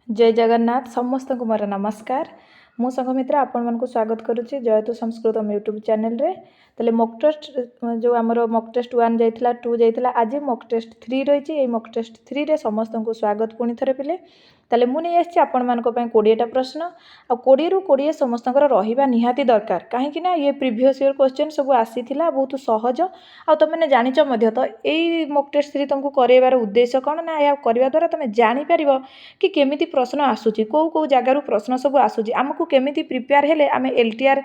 जय जगन्नाथ समस्त को मोर नमस्कार। मु संघमित्रा आपण को स्वागत करुच्ची जयतु संस्कृतम यूट्यूब चैनल रे। तेल मॉक टेस्ट जो आमर मॉक टेस्ट 1 जाइथिला 2 जाइथिला आज मॉक टेस्ट 3 रही है। मॉक टेस्ट 3 रे समस्त को स्वागत पुणी थे पिले। तेल मुझे आसी आपण मान 20टा प्रश्न आ 20 रु 20 समस्त रहा निहाती दरकार कहीं ये प्रीवियस ईयर क्वेश्चन सब आसीथिला बहुत सहज आ तुमने जानिच मध्य तो यही मॉक टेस्ट 3 तुमको करवार उद्देश्य कौन ना या करवा द्वारा तुम जापर कि केमिति प्रश्न आसूची कौ जगार प्रश्न सब आसूची आमको केमिति प्रिपेयर हेले आम एलटीआर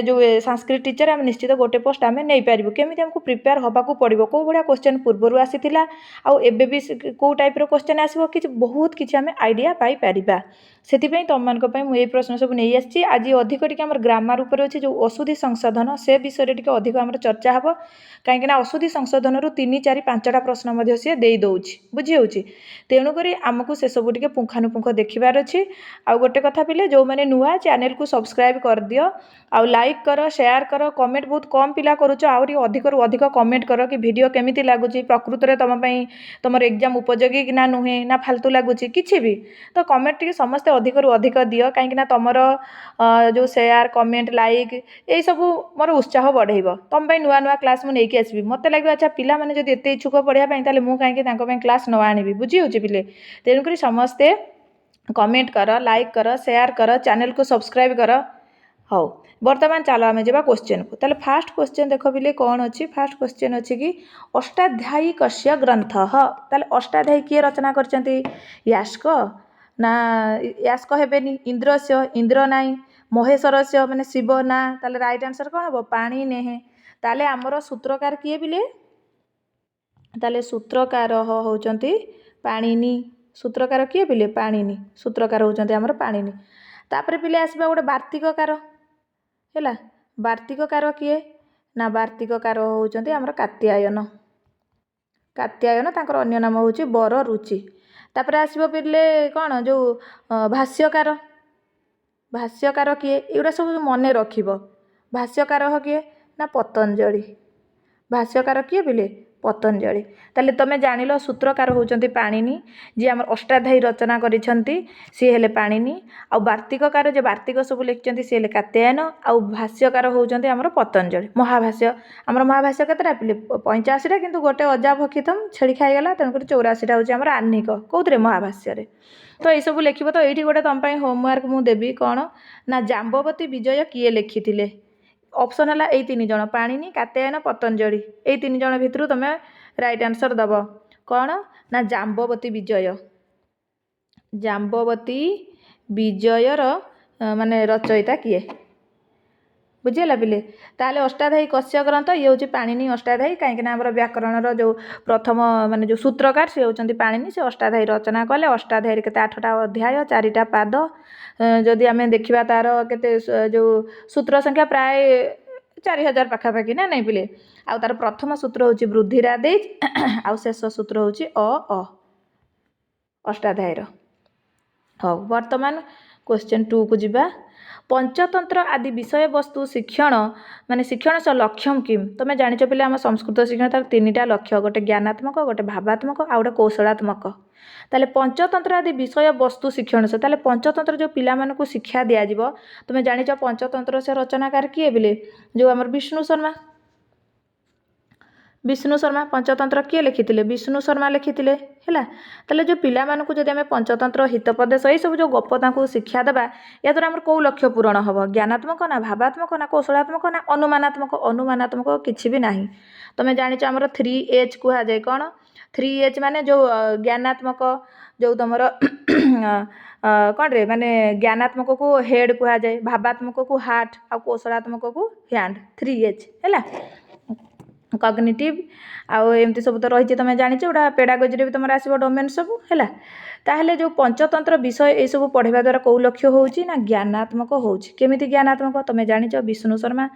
जो संस्कृत टीचर आम निश्चित गोटे पोस्ट आम नहीं पारू केमिति हमको प्रिपेयर होबाकू पड़ो कौ भाया क्वेश्चन पूर्वर आसीथिला आउ एबे भी कौ टाइप रो क्वेश्चन आसीबो कि बहुत किछि आम आइडिया पाई परिबा। सेतिपई तुम मानक पई मु ए प्रश्न सब नहीं आछि। आज अधिक टिके हमर ग्रामर ऊपर अछि जो अशुद्धि संशोधन से विषय टिके अधिक हमर चर्चा हबो कहीं अशुद्धि संशोधन रु 3 4 5टा प्रश्न मध्य से देई दउछि बुझी होछि तेणु करी आमको से सब टिके पुंखानुपुंख देखिबार अछि। आ गोटे कथा पिले जो माने नुआ चैनल को सब्सक्राइब कर दियो आ लाइक कर शेयर कर कमेंट बहुत कम पिला करूछ आउरी अधिक रु अधिक कमेंट कर कि वीडियो केमिति लागुछि प्रकृत रे तम पई तमर एग्जाम उपयोगी कि ना नुहे ना फालतू लागुछि किछि भी तो कमेंट टिके समस्त अधिक रु अधिक दियो कहीं तमर जो शेयर कमेंट लाइक यही सब मोर उत्साह बढ़ेब तुम नुआ नुआ क्लास मुझे नहीं आसबि मत लगे अच्छा पिला माने जदि एते इच्छुक पढ़ाई ताले मु कहीं क्लास न आनिबि बुझी होछि पिले। तेणुक समस्ते कमेंट कर लाइक कर शेयर कर चैनल को सब्सक्राइब कर। हाँ बर्तमान चलो आम जा क्वेश्चन को ताले फास्ट क्वेश्चन देख बिले कौन अच्छी फास्ट क्वेश्चन अच्छी कि अष्टाध्यायिकस्य ग्रंथः ताले अष्टाध्यायी किए रचना करचंती यास्क ना यास्क हेबेनी इंद्रस्य इंद्र नाई महेश्वरस्य माने शिव ना ताले राइट आंसर कौन हम पाणी नेहे ताले आमर सूत्रकार किए बिले ताले सूत्रकार होचंती पाणिनि सूत्रकार किए बिले पाणिनि सूत्रकार होचंती आमर पाणिनि। तापर पिले आसबा गोटे वार्तिककार हैला वार्तिककार किए ना वार्तिककार होचंती आमर कात्यायन कात्यायन तांकर अन्य नाम होची बर रुचि। तापर आसबो पिले कौन जो भाष्यकार भाष्यकार किए एगुड़ा सब मन रखिब भाष्यकार किए ना पतंजलि भाष्यकार किए बिले पतंजलि। ताले तमे जानिलो सूत्रकार होचंती पाणिनि जी आम अष्टाध्यायी रचना करिसंती सी हेले पाणिनि आ वार्तिककार जे वार्तिक सब लिखिसंती सी हेले कात्यायन आ भाष्यकार होचंती आमर पतंजलि। महाभाष्य आमर महाभाष्य केतरा पिले 85टा किंतु गोटे अजा भक्षितम छेड़ी खाइगला तेणुकर 84टा होची आमर आह्निक कौतरे महाभाष्य रे। तो ये सब लिखिब तो ये गोटे तुम होमवर्क मु देबी कौन ना जाम्बवती विजय किए लिखिथिले ऑप्शन है यही 3 जन पाणिनि कात्यायन पतंजलि यही 3 जन भितर तुम राइट आंसर दब कौन ना जाम्बवती विजय जाम्बवती विजयर माने रचयिता किए बुझीगला पिले। ताले अष्टाध्यायी कस्य ग्रंथ ये हूँ पाणिनि अष्टाध्यायी कहीं आम व्याकरण जो प्रथम माने जो सूत्रकार से होचंती पाणिनि से अष्टाध्यायी रचना कले अष्टाध्यायी केते 8टा अध्याय 4टा पाद जदि आम देखा तार केते जो सूत्र संख्या प्राय 4000 पाखापाखि ना नहीं पिले आउ तार प्रथम सूत्र होची वृद्धिरादेश आउ शेष सूत्र होची अ अष्टाध्यायी। हाँ वर्तमान क्वेश्चन 2 को जीवा पंचतंत्र आदि विषय वस्तु शिक्षण माने शिक्षण से लक्ष्यम किम तुम जानिच पिले आम संस्कृत शिक्षण तार 3टा लक्ष्य गोटे ज्ञानात्मक गोटे भावात्मक आ गोटे कौशलात्मक। ताले पंचतंत्र आदि विषय वस्तु शिक्षण से ताले पंचतंत्र जो पिला मानकु शिक्षा दिया जिवो तुम जानिच पंचतंत्र से रचनाकार किए बिले जो आमर विष्णु शर्मा पंचतंत्र किए लिखिथिले विष्णु शर्मा लिखिथिले हैला। ताले जो पिला मानकु जदि आमे पंचतंत्र हितोपदेश ए सब जो गप तांकु शिक्षा देबा या द्वारा हमर को लक्ष्य पूरण हबो ज्ञानात्मक ना भावात्मक ना कौशलात्मक ना अनुमानात्मक अनुमानात्मक किछि भी नाही। तमे जानिच हमर 3H कुहा जाय कोन 3H माने जो ज्ञानात्मक जो तमर कौन रे माने ज्ञानात्मक को हेड कुहा जाय भावात्मक को हार्ट आ कौशलात्मक को हैंड 3H हैला। कॉग्निटिव आउ एमती सब तो रही तुम जानी गोटा पेडागोजी भी तुम आसो डोमेन सब है। ताहले जो पंचतंत्र विषय ये सब पढ़ाई द्वारा कौ लक्ष्य होची ना ज्ञानात्मक होची केमिति ज्ञानात्मक तुम जानिच विष्णु शर्मा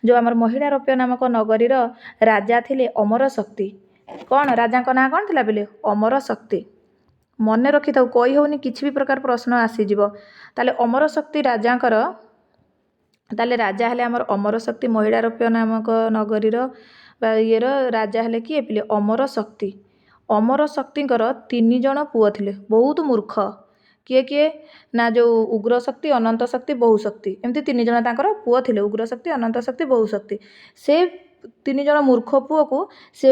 जो आमर महिलारप्य नामक नगरी राजा थिले अमर शक्ति कौन राजा ना कौन थिला बेले अमर शक्ति मन रखी था कही होनी किसी भी प्रकार प्रश्न आसीज ताले अमर शक्ति राजांकर ताले राजा हेले आमर अमर शक्ति महिलारप्य नामक नगरी ये राजा हेले किए पिले अमर शक्ति 3 जन पुओ थिले बहुत मूर्ख किए किए ना जो उग्र शक्ति अनंत शक्ति बहु शक्ति एमती 3 जण तांकर पुओ थिले उग्र शक्ति अनंत शक्ति बहु शक्ति से 3 जण मूर्ख पुओ को से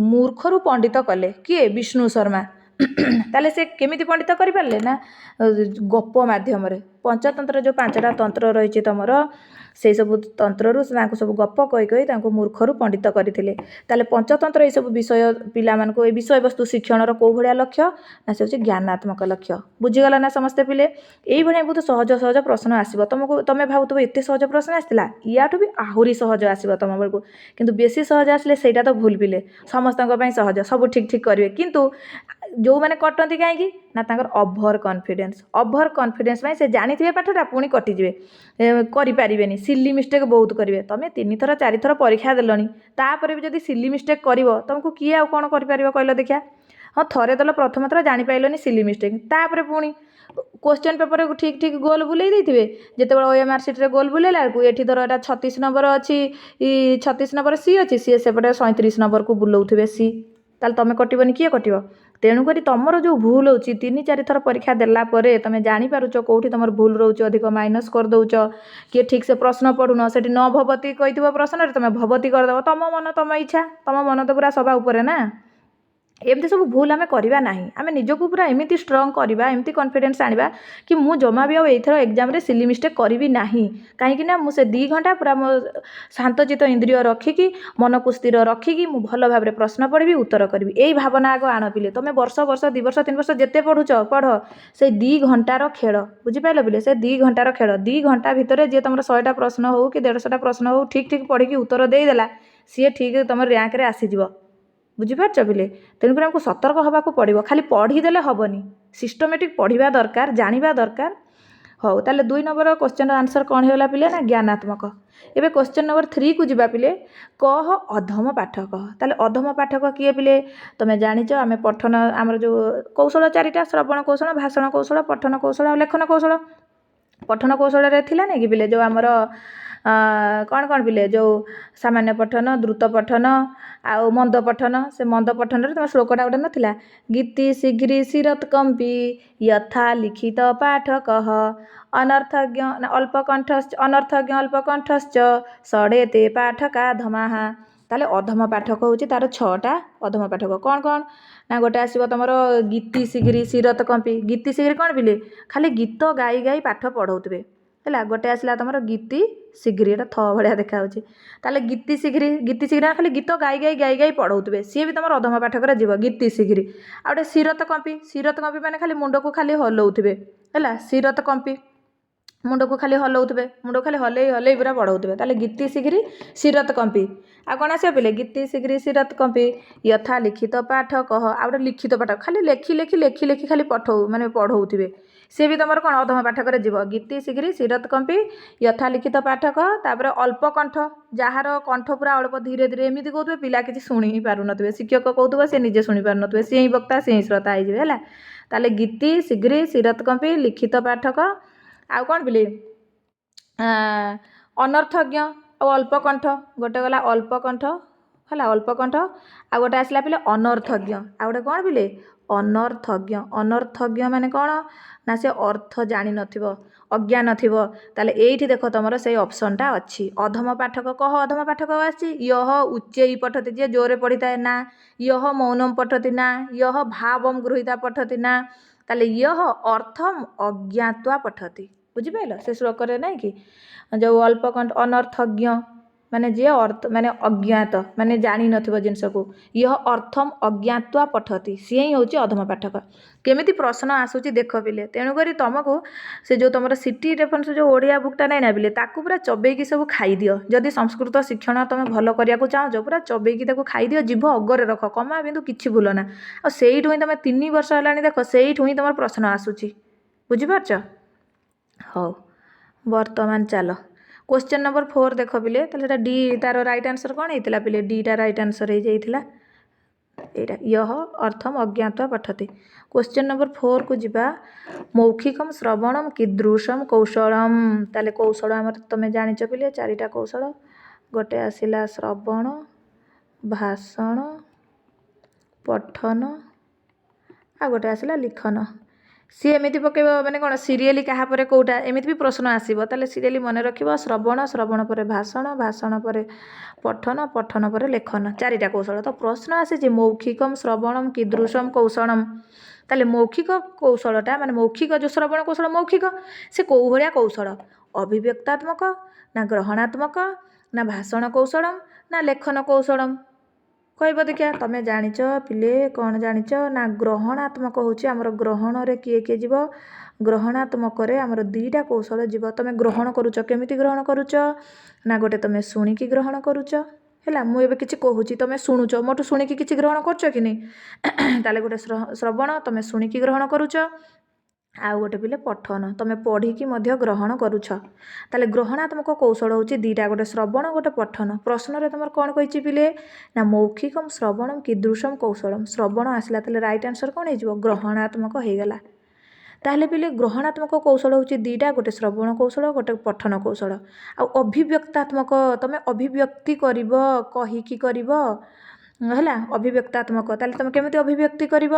मूर्खरू पंडित कले किए विष्णु शर्मा ताले से केमिति पंडित करि पारले ना गप माध्यम पंचतंत्र जो 5टा तंत्र रही तुमर से सब तंत्ररू सब गप कही कही मूर्खरू पंडित करते ताले पंचतंत्र ये सब विषय पिला मानक ए विषय वस्तु शिक्षण कौ भाया लक्ष्य ना से हूँ ज्ञानात्मक लक्ष्य बुझीगला ना समस्ते पिले यही बहुत सहज सहज प्रश्न आसो तुमको तुम भावुव एत सहज प्रश्न आसाला या भी आहरी सहज आसो तुम बेलू कितु बेसी सहज आसले सहीटा तो भूल पिले समस्त सहज सब ठीक ठीक करेंगे किंतु जो मैंने कटती कहीं ना ओभर कॉन्फिडेंस से जानी थे पाठटा पुणी कटिजे करें सिली मिस्टेक बहुत करेंगे तुम 3 थर 4 थर परीक्षा देलनी तापर भी जब सिली मिस्टेक कर तुमको किए आउ कौन कर कहल देखिया हाँ थरे देल प्रथम थर जापारे सिली मिस्टेक तापर पुणी क्वेश्चन पेपर को ठीक ठीक गोल बुले देते जिते OMR सीट रे गोल बुलेला ये धर एटा 36 नंबर अच्छी 36 नंबर सी अच्छी सी सेपटे 37 नंबर को बुलाऊे सी ताल तुम कटबनी किए कट तेणुक तुमर जो भूल हो 3-4 थर परीक्षा देलापर तुम जापारुच कौटी तुम भूल रोच अधिक माइनस कर दौच किए ठीक से प्रश्न पढ़ुन से न भवती कही प्रश्न तुम भवती करदेव तुम मन तुम इच्छा तुम मन तो पूरा सभा उपरे ना एमती सब भूल आम करवा ना आम निजक पूरा एमती स्ट्रंग करवा एमती कॉन्फिडेंस आनिबा कि मु जमा भी आउथर एग्जाम रे सिली मिस्टेक करी ना कहीं ना मुझे 2 घंटा पूरा मो शांतचित इंद्रिय रखिकी मन को स्थिर रखिकी मु भल भाव प्रश्न पढ़ी उत्तर करी यही भावना आग आण पिले तुम वर्ष 2 वर्ष 3 वर्ष जिते पढ़ुच पढ़ से 2 घंटार खेल बुझीपाल पिले से 2 घंटार खेल 2 घंटा भितर जी तुम 100टा प्रश्न हो कि 150टा प्रश्न हो ठीक ठीक पढ़ी उत्तर देदेला सी ठीक तुम रैंक रे आसीज बुझीपार पिले तेणुक आमको सतर्क हवा पड़ो खाली पढ़ीदे हेनी सिस्टमेटिक पढ़ा दरकार जाना दरकार हो ताले 2 नंबर क्वेश्चन आंसर कौन होगा पिले ना ज्ञानात्मक एवं क्वेश्चन नंबर 3 को जीवा पिले कह अधम पाठक ताले अधम पाठक किए पिले तुम जाच आम पठन आमर जो कौशल 4टा श्रवण कौशल भाषण कौशल पठन कौशल लेखन कौशल पठन कौशल थिला नहीं कि पिले जो आमर कौन कौन पिले जो सामान्य पठन द्रुत पठन आउ मंद पठन से मंद पठन तुम श्लोकटा गोटे नाला गीति शीघ्री शिरत कंपी यथा लिखित पाठ कह अनर्थज्ञ अल्पकंठश्च अनर्थज्ञ अल्पकंठश्च सड़े ते पाठका धमाहा ताले अधम पाठक हूँ तार 6टा अधम पाठक कौन कौन ना गोटे आसो तुम गीति शीघ्री शिरत कंपी गीति शीघ्री कौन पिले खाली गीत गाई गाई पाठ पढ़ाऊे है गोटे आसला तुम गीति शीघ्री एटा थ भाया देखा ताले गीति शीघ्री खाली गीत गाई गाई गाई गाई पढ़ाऊे सी भी तुम अधम पाठक जीव गीति शीघ्री आ गए शिरत कंपी मैंने खाली मुंड को खाली हलाऊे है शिरत कंपी मुंड को खाली हलाऊे मुंड को खाली हल्ई हल्ई पूरा पढ़ाऊे ताले गीति शीघ्री शिरत कंपी आ कौन आस पिले गीति शीघ्री शिरत कंपी यथा लिखित पाठ कह आ गए लिखित पाठ खाली लेखि लेखि लेखि लेखि खाली माने पढ़ाऊे सी भी तुम कौन अधम पाठक जीव गीति शीघ्री शिरत कंपी यथा लिखित पाठक तापर अल्प कंठ जार कंठ पूरा अल्प धीरे धीरे एमती कहते पिला किसी शुणी ही पार नुवे शिक्षक कहूब सी निजे शुणी पार नुवे सी ही वक्ता सी ही श्रोता है ताले गीति शीघ्री शिरत कंपी लिखित पाठक आउ कौन पिले अनर्थज्ञ और अल्पकंठ गोटे गला अल्पकंठ है अल्पकंठ आ गोटे आसला पिले अनर्थज्ञ आ गोटे कौन पिले अनर्थज्ञ माने कौन ना से अर्थ जानी नथिबो अज्ञान थिबो ताले एठी देखो तुमर से ऑप्शनटा अच्छी अधम पाठक कह अधम पाठक आछि यह उच्चई पठति जे जोरे पढ़िता है ना यह मौनम पठति ना यह भावम गृहीता पठति ना ताले यह अर्थम अज्ञात्वा पठति बुझिपाइल से श्लोक रे नहीं कि जो अल्पकंठ अनर्थज्ञ माने जे अर्थ माने अज्ञात माने जानी नथिबो जिनस को यह अर्थम अज्ञात्वा पठति सी ही होची अधम पाठक केमिति प्रश्न आसुची देख पिले तेणुकरी तुमको से जो तुम सिटी रेफरेंस जो ओडिया बुकटा नहीं ना पिले ताकू पूरा चबेकी सब खाई दियो जदि संस्कृत शिक्षण तुम भल करिया को चाहो पूरा चबेकी ताकू खाई दियो जीभ अगरे रख कमा बिंदु किछि भूल ना आ सेइठु ही तुम 3 वर्ष हलानी देख सेइठु ही तुम प्रश्न आसुची बुझिपारछ हो वर्तमान चलो क्वेश्चन नंबर 4 देख पिले ताले डी तार राइट आंसर कौन होता पिले डी टा राइट आंसर हो जाइथिला एटा यह अर्थम अज्ञात्वा पठति क्वेश्चन नंबर 4 को जीवा मौखिकम श्रवणम कीदृशम कौशलम ताले कौशल आमर तुम जानिच पिले 4टा कौशल गोटे आसिला श्रवण भाषण पठन आ गोटे आसिला लिखन सी एमती पकेब माने कौन सीरियली क्या कौटा एमती भी प्रश्न आसो ताले सीरियली मन रख श्रवण श्रवण पर भाषण भाषण पर पठन पठन पर लेखन चारिटा कौशल तो प्रश्न आसी मौखिकम श्रवणम कीदृशम कौशलम ताले मौखिक कौशलटा माने मौखिक जो श्रवण कौशल मौखिक से कौ भाया कौशल अभिव्यक्तात्मक ना ग्रहणात्मक ना भाषण कौशलम ना लेखन कौशलम कह देखिया तुम जाच पिले कौन जाच ना ग्रहणात्मक होची आमर ग्रहण रे किए किए जीव ग्रहणात्मक आमर दीटा कौशल जीव तुम ग्रहण करुच केमिति ग्रहण करुच ना गोटे तुम शुणिकी ग्रहण करुच है मुझे किसी कहूँ तुम शुणुच मोटू शुणिकी किसी ग्रहण करछ कि नहीं ताले गोटे श्रवण तुम शुणिकी ग्रहण करुच आउ गोटे पिले पठन तुम पढ़िकी ग्रहण करुछ ताले ग्रहणात्मक कौशल होची दीटा गोटे श्रवण गोटे पठन प्रश्न रे तुम कौन कही पिले ना मौखिकम श्रवणम कीदृशम कौशलम श्रवण आसला ताले राइट आंसर कौन हो ग्रहणात्मक हो गला ताहले पिले ग्रहणात्मक कौशल होची दीटा गोटे श्रवण कौशल गोटे पठन कौशल आ अभिव्यक्तात्मक तुम अभिव्यक्ति करिब कहिकी करिब है अभिव्यक्तात्मक ताले तुम केमिति अभिव्यक्ति करिब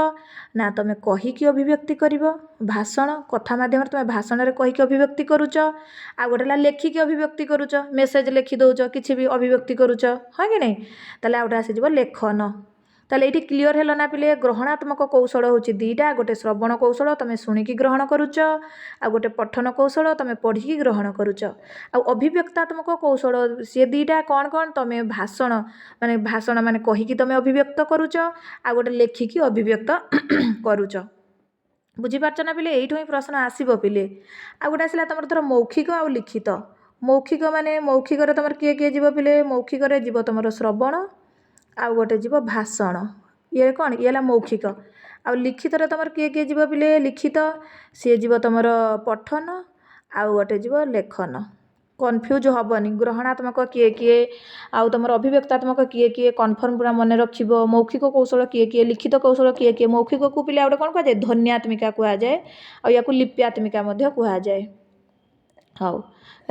ना तुम कहिकी अभिव्यक्ति करिब भाषण कथा माध्यम तुम भाषण रे कहिकी अभिव्यक्ति करुच आ गोटे लेखिकी अभिव्यक्ति करुच मेसेज लिखि दउच किछि भी अभिव्यक्ति करुच हाँ कि नहीं ताले आ गोटे आसीजिव लेखन ताले ये क्लीयर है ना पिले ग्रहणात्मक कौशल होची दीटा गोटे श्रवण कौशल तुम शुणिकी ग्रहण करुच आ गोटे पठन कौशल तुम पढ़िकी ग्रहण करुच आ अभिव्यक्तात्मक कौशल सी दीटा कौन कौन तुम भाषण माने कहिकी तुम अभिव्यक्त करुच आ गोटे लेखिकी अभिव्यक्त करुच बुझीपारछ ना पिले यही प्रश्न आसब पिले आ गोटे आसला तुम धर मौखिक आ लिखित मौखिक माने मौखिक तुम किए किए जीव पिले मौखिक जीव तुम श्रवण आउ गोटे जीव भाषण ये कौन ये है मौखिक आ लिखित तुम किए किए जीव पिले लिखित सी जीव तुम पठन आउ गोटे जीव लेखन कन्फ्यूज हेनी ग्रहणात्मक किए किए आउ तुम अभिव्यक्तात्मक किए किए कन्फर्म पूरा मन रख मौखिक कौशल किए किए लिखित कौशल किए किए मौखिक को पिले गोटे कौन कहुए ध्वन्यात्मिका कहुए या लिप्यात्मिका कहुए हाँ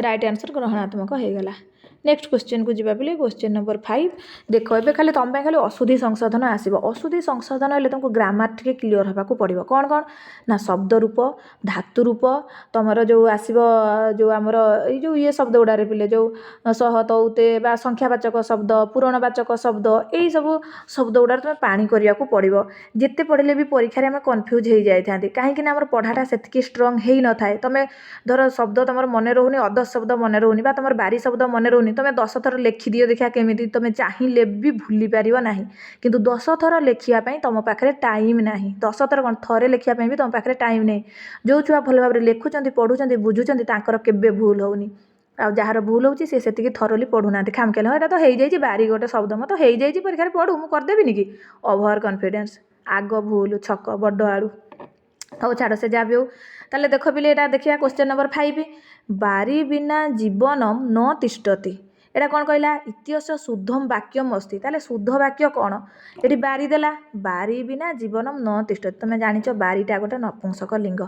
राइट आंसर ग्रहणात्मक हो गला नेक्स्ट क्वेश्चन को जीवा पिले क्वेश्चन नंबर 5 देख ए खाली तुम खाली अशुद्धि संशोधन आसो अशुद्धि संशोधन हेल्ले तुमको ग्रामर टे क्लीयर होगा पड़ो कौन कौन ना शब्द रूप धातु रूप तुम जो आसो जो आमर यो ये शब्द गुड़ारे पिले जो सह तौते बा संख्यावाचक शब्द पूरणवाचक शब्द यही सब शब्द गुड़ा तुम पाणी करने को पड़ो जिते पढ़ले भी परीक्षा आम कन्फ्यूज हो जाती कहीं पढ़ाटा से स्ट्रंग हो न था तुम धर शब्द तुम मन रोनी अदर शब्द मन रोनी तुम बारी शब्द मन रोनी तुम 10 थर लिखिदियो देखा केमी तुम चाहिए भी भूली पार ना किंतु 10 थर लिखापी तुम पाखे टाइम ना 10 थर कौन थे लिखापी भी तुम पाखे टाइम नहीं जो छुआ भल भाव लिखुं पढ़ुं बुझुं केबे भूल होनी आ जार भूल होची से थरली पढ़ुना खामखेल यहाँ तो हो जाए बारी गोटे शब्द मत हो जाए परीक्षा पढ़ू मुझे करदेवी कि ओभर कॉन्फिडेंस आग भूल छक बड़ आड़ू हाँ छाड़ से जहाँ भी हो ताले देख पिले यहाँ देखिए क्वेश्चन नंबर 5 बारी बिना जीवनम न तिष्ठति एटा कौन कहला इतिहास शुद्धम वाक्यम अस्ति ताले शुद्ध वाक्य कौन ये बारी देला बारी बिना जीवनम न तिष्ठति तुम जानिच बारीटा गोटे नपुंसक लिंग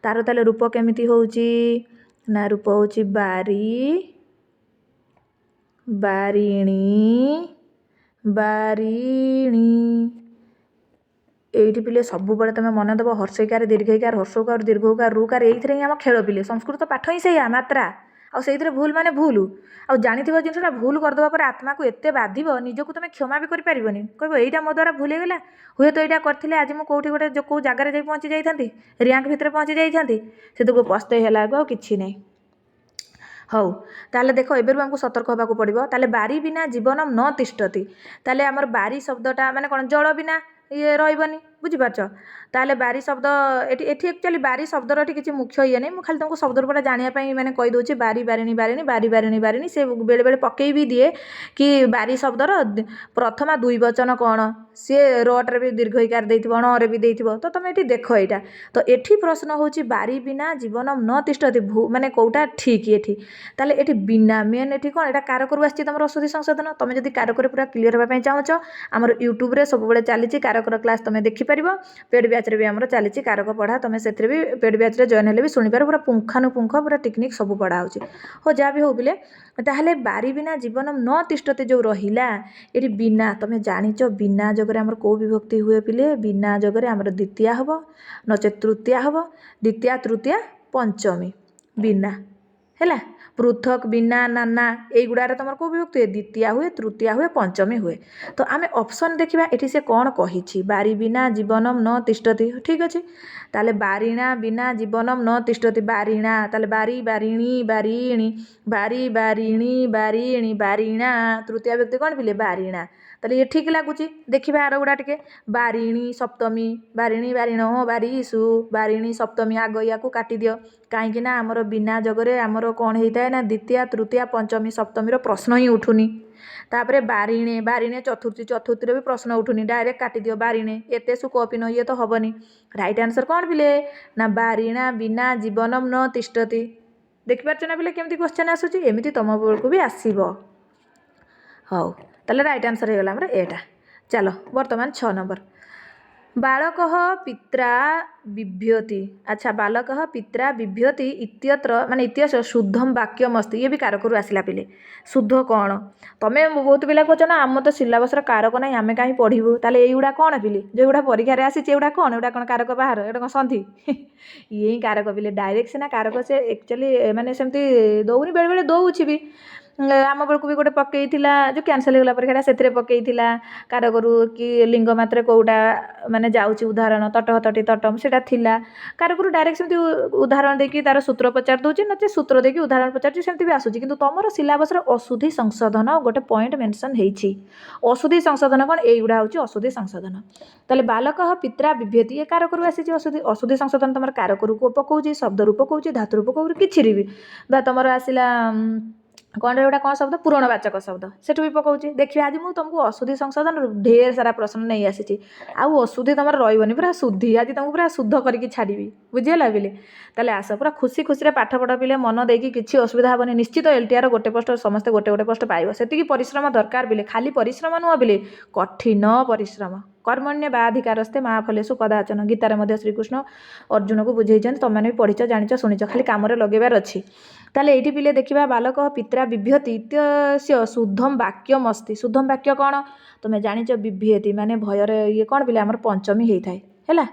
तार ताले रूप केमिति होउची ना रूप होउची बारी बारिणी बारिणी एठी पिले सब बड़े तुम मन देव हर्षैकार दीर्घकार हर्षकार दीर्घकार रुकार ये आम खेल पिले संस्कृत पाठ ही से मात्रा आउ भूल माने भूल आउ जानी जिनसा भूल करदेवा पर आत्मा को एत बाधिब निजक तुम क्षमा भी कर कह यहीटा मो द्वारा भूल गला हुए तो यहाँ करते आज मुझे कौटी गोटे जो कौ जगार जा पहुँची जाती रैंक भितर पहुँची जाती से तो पस्ते है कि नहीं हौ ताले देख एबेरु हमको सतर्क होगा पड़ो ताले बारी बिना जीवनम न तिष्ठति ताले आमर बारी शब्दटा माने कौन जल बिना ये रही बुझीपार ताले बारी शब्द एटी एक्चुअली बारी शब्दर एटी किसी मुख्य ये नहीं मुझे खाली तुमको शब्द रूपटा जानापी मैंने कहीदे बारी बारिणी बारिणी बारी बारिणी बारिणी से बेले बेले पकई भी दिए कि बारी शब्दर प्रथमा दुई वचन कौन सी रट्रे भी दीर्घकार रे भी देथिबो तो तुम ये देख यहाँ तो एठी प्रश्न होची बारी बिना जीवनम न तिष्ठति माने कौटा ठीक ये ताले एठी बिना मेन एठी कौन यहाँ कारकरू आसी तुम अशुद्धि संशोधन तुम जब कारकर पूरा क्लीयर होगा चाहूच आमर यूट्यूब रे सब चली कारकर क्लास तुम देखिप ଦେଖିପାରିବ। पेड बैच रे भी हमर चली कारक पढ़ा तुम से भी पेड बैच रे जॉइन हेले भी शुणिपार पूरा पुंखानुपुंख पूरा टेक्निक सब पढ़ा हो जहाँ भी हो बिले ताहले बारी बिना जीवनम न तिष्ठति जो रहिला ये बिना तुम जानिच बिना जगरे आमर कौ विभक्ति हुए पिले बिना जगरे आमर द्वितीया हम नचे तृतीया हम द्वितीया तृतीया पंचमी बिना है पृथक बिना नाना युड़ारे तुम कौ विभक्ति हुए द्वितीया हुए तृतीया हुए पंचमी हुए। तो आम ऑप्शन देखा ये से कौन कही बारी बिना जीवनम न तिष्ठति ठीक अच्छे ताले बारिणा बिना जीवनम न तिष्ठति बारिणा ताले बारी बारिणी बारिणी बारी बारिणी बारिणी बारिणा तृतीय व्यक्ति कौन पिले बारिणा ताले ये ठीक लगुच देखा आर गुड़ा टे बारिणी सप्तमी बारिणी बारिण बारीसु बारिणी सप्तमी आग या काटी दियो कहीं आमर बिना जगरे आमर कौन होता है ना द्वितीय तृतीय पंचमी सप्तमी प्रश्न ही उठुनी तापरे बारिणे बारिणे चतुर्थी चतुर्थी भी प्रश्न उठुनी डायरेक्ट काटी दियो बारिणे एते सुकोपिन ये तो हेनी राइट आंसर कौन पिले ना बारिणा बिना जीवनम न तिष्ठति देखिपार ना पिले केमती क्वेश्चन आसूची एमती तुम बेलू भी आसब हौ ताले राइट आंसर हो गला एटा। चलो वर्तमान 6 नंबर बालक पित्रा बिभ्यति अच्छा बालक पित्रा बिभ्यति इत्यत्र माने इत्यस शुद्धम वाक्यमस्ति ये भी कारकरू आसला पिले शुद्ध कौन तमें बहुत पिला कह ना आम तो सिलेबस कारक ना आम कहीं पढ़ू ताले युड़ा कौन पिले जो गुड़ा परीक्षा आसी एगुड़ा कौन एटा कौन कारक बाहर एटा कौन संधि ये ही कारक पिले डायरेक्ट सीना कारक से एक्चुअली माने सेमती दौनी बेले बेले दौची भी आम बेलू भी गोटे पकई जो कैनसल होगा परीक्षा से पकई कारकरू कि लिंग मात्रे कौटा माने जाऊँगी उदाहरण तटह तटी तटम से कारकरू डायरेक्ट सेमती उदाहरण देकी तार सूत्र पचार दूसरी नचे सूत्र देकी उदाहरण पचार सेमती भी आसूँ किंतु तुम सिलेबस अशुद्धि संशोधन गोटे पॉइंट मेंशन होती अशुद्धि संशोधन कौन युड़ा हूँ अशुद्धि संशोधन ताले बालक पित्रा बिभ्यति ये कारकरू आसी अशुद्धि अशुद्धि संशोधन तुम कारकरू को पकाऊँ शब्द रू पकाऊँ धातु रू पकाऊँ कि भी तुम आसला कौन गोटा कौन शब्द पूरणवाचक शब्द से भी पकाऊँ देखिए आज मुझे तुमको अशुद्धि संशोधन ढेर सारा प्रश्न नहीं आसी आउ अशुद्धि तुम रही पूरा शुद्धि आज तुमको पूरा शुद्ध करके छाड़ी बुझीगला पिले ताले आस पूरा खुशी खुशी पाठ पढ़ पिले मन देकी किसी असुविधा हेनी निश्चित एलटीआर गोटे पोस्ट समस्ते गोटे गोटे पोस्ट पाइब से परिश्रम दरकार पिले खाली परिश्रम नुह पिले कठिन परिश्रम कर्मण्य बाधिकारस्ते महाफलेषु कदाचन गीतार मध्य श्रीकृष्ण अर्जुन को बुझे तुम मैंने भी पढ़िच जानिच शुणिच खाली कम लगेबार अच्छी ताले ये पिले देखा बालक पित्रा बिभ्यति इत्यस्य शुद्धम वाक्यम अस्ति शुद्धम वाक्य कौन तुम जानिच बिभ्यति माने भयर ये कौन पिले आमर पंचमी होता है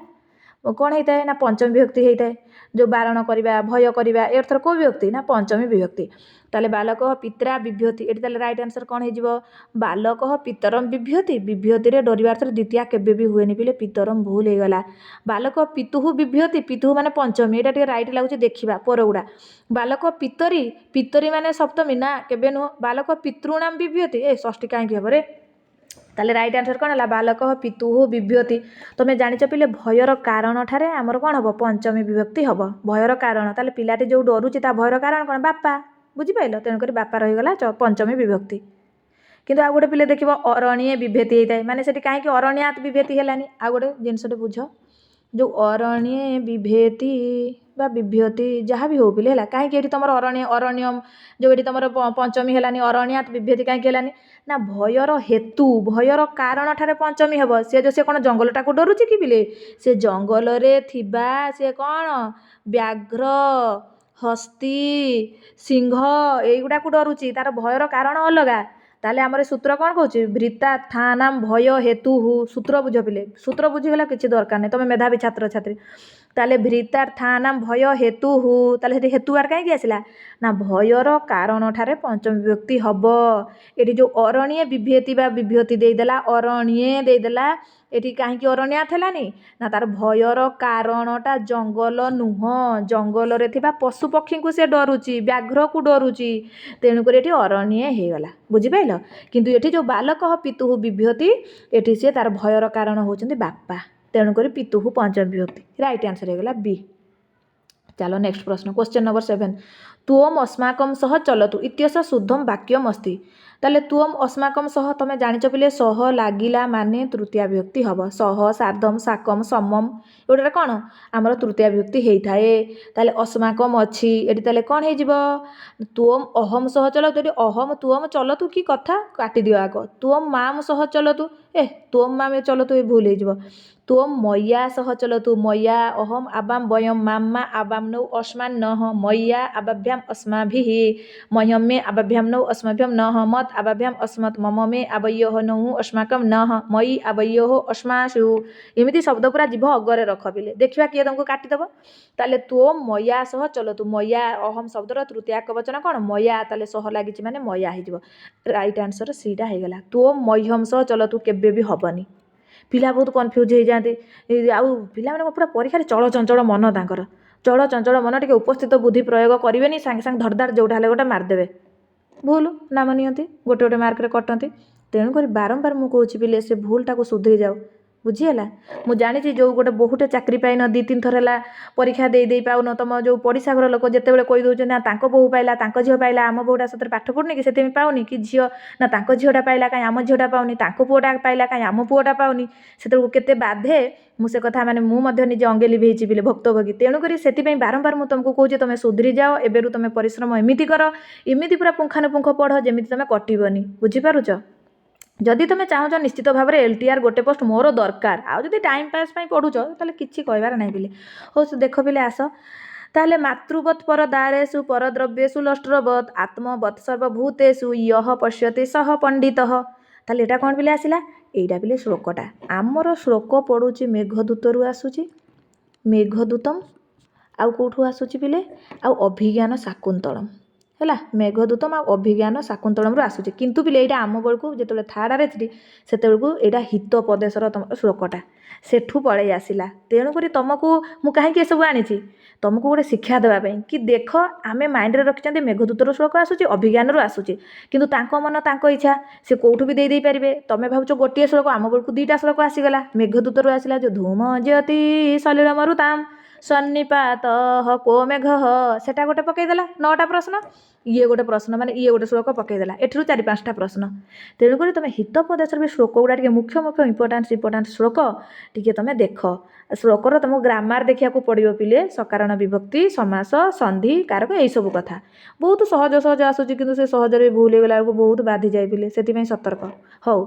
कौन होता है ना पंचमी विभक्ति होता है जो बारण करवा भय करवा एर्थर कौ विभक्ति ना पंचमी विभक्ति ताले बालक पित्रा बिभ्यति ये ताले राइट आंसर कौन हो बालक पितरम बिभ्यति बिभ्यति रे डरिवार द्वितीय केबे भी हुए पिले पितरम भूल हो गला बालक पितुहु बिभ्यति पितुहु माने पंचमी ये टे राइट लगुच देखा पर गुड़ा बालक पितरी पितरी माने सप्तमी ना केबे नुह बालक पितृणाम बिभ्यति ए षष्ठी कहीं हम रे ताले राइट आंसर कौन है बालक पितुहु बिभ्यति तुम जानिच पिले भयर कारण ठारे आमर कौन हम पंचमी विभक्ति हम भयर कारण ताले पिलाटी जो डरुची ता भयर कारण कौन बापा बुझिपाइल तेणुक बापा रहीगला पंचमी विभक्ति किंतु आ गोटे पिले देख अरण्ये बिभेति होता है माने सेठी कहीं अरण्यात बिभेति हेलानी आ गोटे जिनसटे बुझ जो अरण्ये बिभेति बा बिभ्यति जहाँ भी हो पिले कहीं तुम अरण्य अरण्यम जो ये तुम पंचमी हेलानी अरण्यात बिभ्यति कहीं हेलानी ना भयर हेतु भयर कारण ठारे पंचमी हम सी जो सी कौन जंगलटा को डरुची कि पिले से जंगल रे थिबा से कौन व्याघ्र हस्ती सिंह युड़ा को डरुची तार भयर कारण अलगा ताले आमर सूत्र कौन कौच भृता थानाम भय हेतु सूत्र बुझ पिले सूत्र बुझीगला किसी दरकार नहीं तुम मेधावी छात्र छात्री ताले भृतार्थानाम भय हेतु ताले हेतु आड़ कहीं आसला ना भयर कारण ठारे पंचमी विभक्ति हम ये जो अरण्ये बिभ्यति बा बिभ्यति देदेला अरण्ये देदेला ये कहीं अरण्या थेलानी ना तार भयर कारणटा जंगल नुह जंगल रे थिबा पशु पक्षी को से डरुची व्याघ्र को डरुची तेणुक ये अरण्ये होगला बुझिपाइल किंतु ये जो बालक पितुहु बिभ्यति ये सी तार भयर कारण होचंदी बापा तेणुक पितुहु पंचमी विभक्ति राइट आंसर होगला बी। चलो नेक्स्ट प्रश्न क्वेश्चन नंबर 7 तुम अस्माकम सह चलतु इत्यस शुद्धम वाक्यम अस्ति ताले तुम अस्माकम सह तुम जानिच पिले सह लागिला माने तृतीया विभक्ति हम सह सार्धम साकम समम एटा कौन आमर तृतीया विभक्ति होता है ताले अस्माकम अच्छी ये ताले कौन हो तुम अहम सह चलतु ये अहम तुम चलतु कि कथा काटी दियो आग तुम माम सह चलतु ए त्वम मामे चलतु ये भूल हो त्वम मय्या सह चलतु मय्या अहम आबाम वयम माम्मा आबाम नौ अस्मान नह मय्या आबाभ्याम अस्माभिः मह्यम मे आबाभ्याम नौ अस्मभ्यम नह मत आबाभ्याम अस्मत् मम मे आबय्योः नौ अस्माकम नह मयि आबय्योः अस्मासु एमती शब्द पूरा जीभ अगरे रख पिले देखा किए तुमको काटिदेव ताले त्वम मय्या सह चलतु मय्या अहम शब्दर तृतीयाक वचन कौन मय्या ताले सह लगी माने मय्या हो राइट आंसर सीटा होगला त्वम मह्यम सह चलतु केबे भी हबनी पिला बहुत कन्फ्यूज हो जाते आउ पिला पूरा परीक्षा चलचंचल मन तांकर चलचंचल मन टे उपस्थित बुद्धि प्रयोग करेंगे सांगे सांगे धरदार जोटा हेल्ले गोटे मारिदेवे भूल नाम नियंती गोटे गोटे मार्क कटती तेणुक बारंबार मुझे कौच पिले से भूलटा को सुधरी जाओ बुझीगला मु जानी जो गोटे बहुटे चाकरी पाइन 2-3 थर है परीक्षा दे पाउन तुम जो पड़िशा घर लोक जिते कही दौर ना बहु पाइला झील पाइला आम बोटा सतरे पाठ पढ़ुनी कि से पाऊनी कि झील ना झीटा पाइला कहीं आम झीटा पाऊनी पुओटा पाइला कहीं आम पुओटा पाऊनी से केते बाधे मुझे कथा माने मुझे निजे अंगे लिभेची पिले भक्तभोगी तेणुक से बारंबार मुझे तुमको कौच तुम सुधरी जाओ एबेरु तुम परिश्रम एमती कर एमती पूरा पुंखानुपुंख पढ़ जमी तुम कटबनी बुझीपारुच जदि तुम चाहूच निश्चित भाव में एलटीआर गोटे पोस्ट मोर दरकार आउ जदि टाइम पास पढ़ुच ताले किछि कहबार नहीं पिले हो देख पिले आस ताले मातृवत पर दारेषु पर द्रव्येषु लष्ट्रवत आत्मवत सर्वभूतेषु यह पश्यते सह पंडितः ताले एटा कौन पिले आसिला एटा पिले श्लोकटा आमर श्लोक पढ़ुची मेघदूतरु आसुची मेघदूतम आउ कौठू आसुची पिले आउ अभिज्ञान शाकुंतलम है मेघदूतम आ अभिज्ञान शाकुंतलम आसूँ किंतु पिले यहाँ आम बेलू जो थार्ड आर थी से यहाँ हितोपदेशर तुम श्लोकटा सेठू पलि आसला तेणुक तुमको मु कहीं सब आनी तुमको गोटे शिक्षा देवाई कि देख आम माइंड रे रखिंट मेघदूतर श्लोक आसूँ अभिज्ञान आसूँ किंतु तांको मन तांको इच्छा से कौटू भी दे पारे तुम भावुच गोटे श्लोक आम बेलू 2टा श्लोक आसीगला मेघदूतर आसला जो धूम ज्योति सलिल मरुताम सन्निपात को मेघ सेटा गोटे पकईदेला 9टा प्रश्न ये गोटे प्रश्न माने ये गोटे श्लोक पकईदेला एठू 4-5टा प्रश्न तेणुक तुम हितोपदेश भी श्लोक गुड़ा मुख्य मुख्य इंपोर्टाट श्लोक टी तुम देख श्लोकर तुमको ग्रामार देखा पड़ो पिले सकारण विभक्ति समास संधि कारक यही सब कथा बहुत सहज सहज आसूँ कि से सहजरे भूल हो गला बहुत बाधि जाए पिले से सतर्क हौ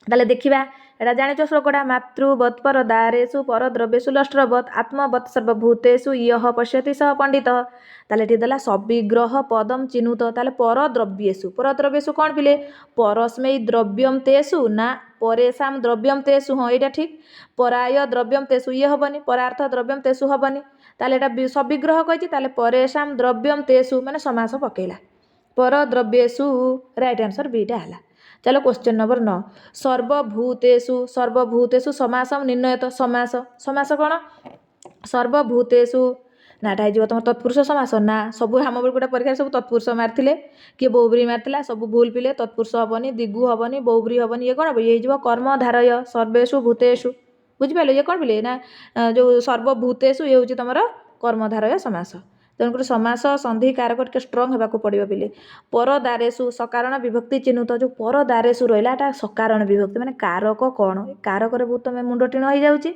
ताले देखा एटा जानिच श्लोकटा मातृवत्पर दारेषु पर द्रव्येषु लष्ट्रवत् आत्मवत् सर्वभूतेषु यह पश्यति सह पंडितः ताले एठी देला सविग्रह पदम चिनुत ताले पर द्रव्येषु कौन पिले परस्मै द्रव्यम तेषु ना परेशाम द्रव्यम तेषु हाँ यहाँ ठीक पराय द्रव्यम तेषु ये हेनी परार्थ द्रव्यम तेषु हेनी ताले एटा सविग्रह कही ताले परेशाम द्रव्यम तेषु माने समास पकेला पर द्रव्येषु राइट आंसर बीटा है। चलो क्वेश्चन नंबर 9 सर्वभूतेषु समासम निर्णयत समास समास कौन सर्वभूतेषु नाटा हो तुम तत्पुरुष समास ना सब आम बेलू गोटे परीक्षा सब तत्पुरुष मारी किए बहुब्री मार्ला सब भूल पिले तत्पुरुष हेनी दिगु हेनी बहुब्री हेनी ये कौन ये हो कर्म धारय सर्वेषु भूतेषु बुझिपारे ये कौन पिले ना जो सर्वभूतेषु ये हूँ तुम कर्मधारय समास तेणुक समास संधि कारक टे स्ट्रंग होगा पड़ो पिले पर दारेषु सकारण विभक्ति चिन्हुत जो पर दारेषु रहा सकारण विभक्ति माने कारक कौन कारक बहुत तुम मुंड टीण हो जाऊँगी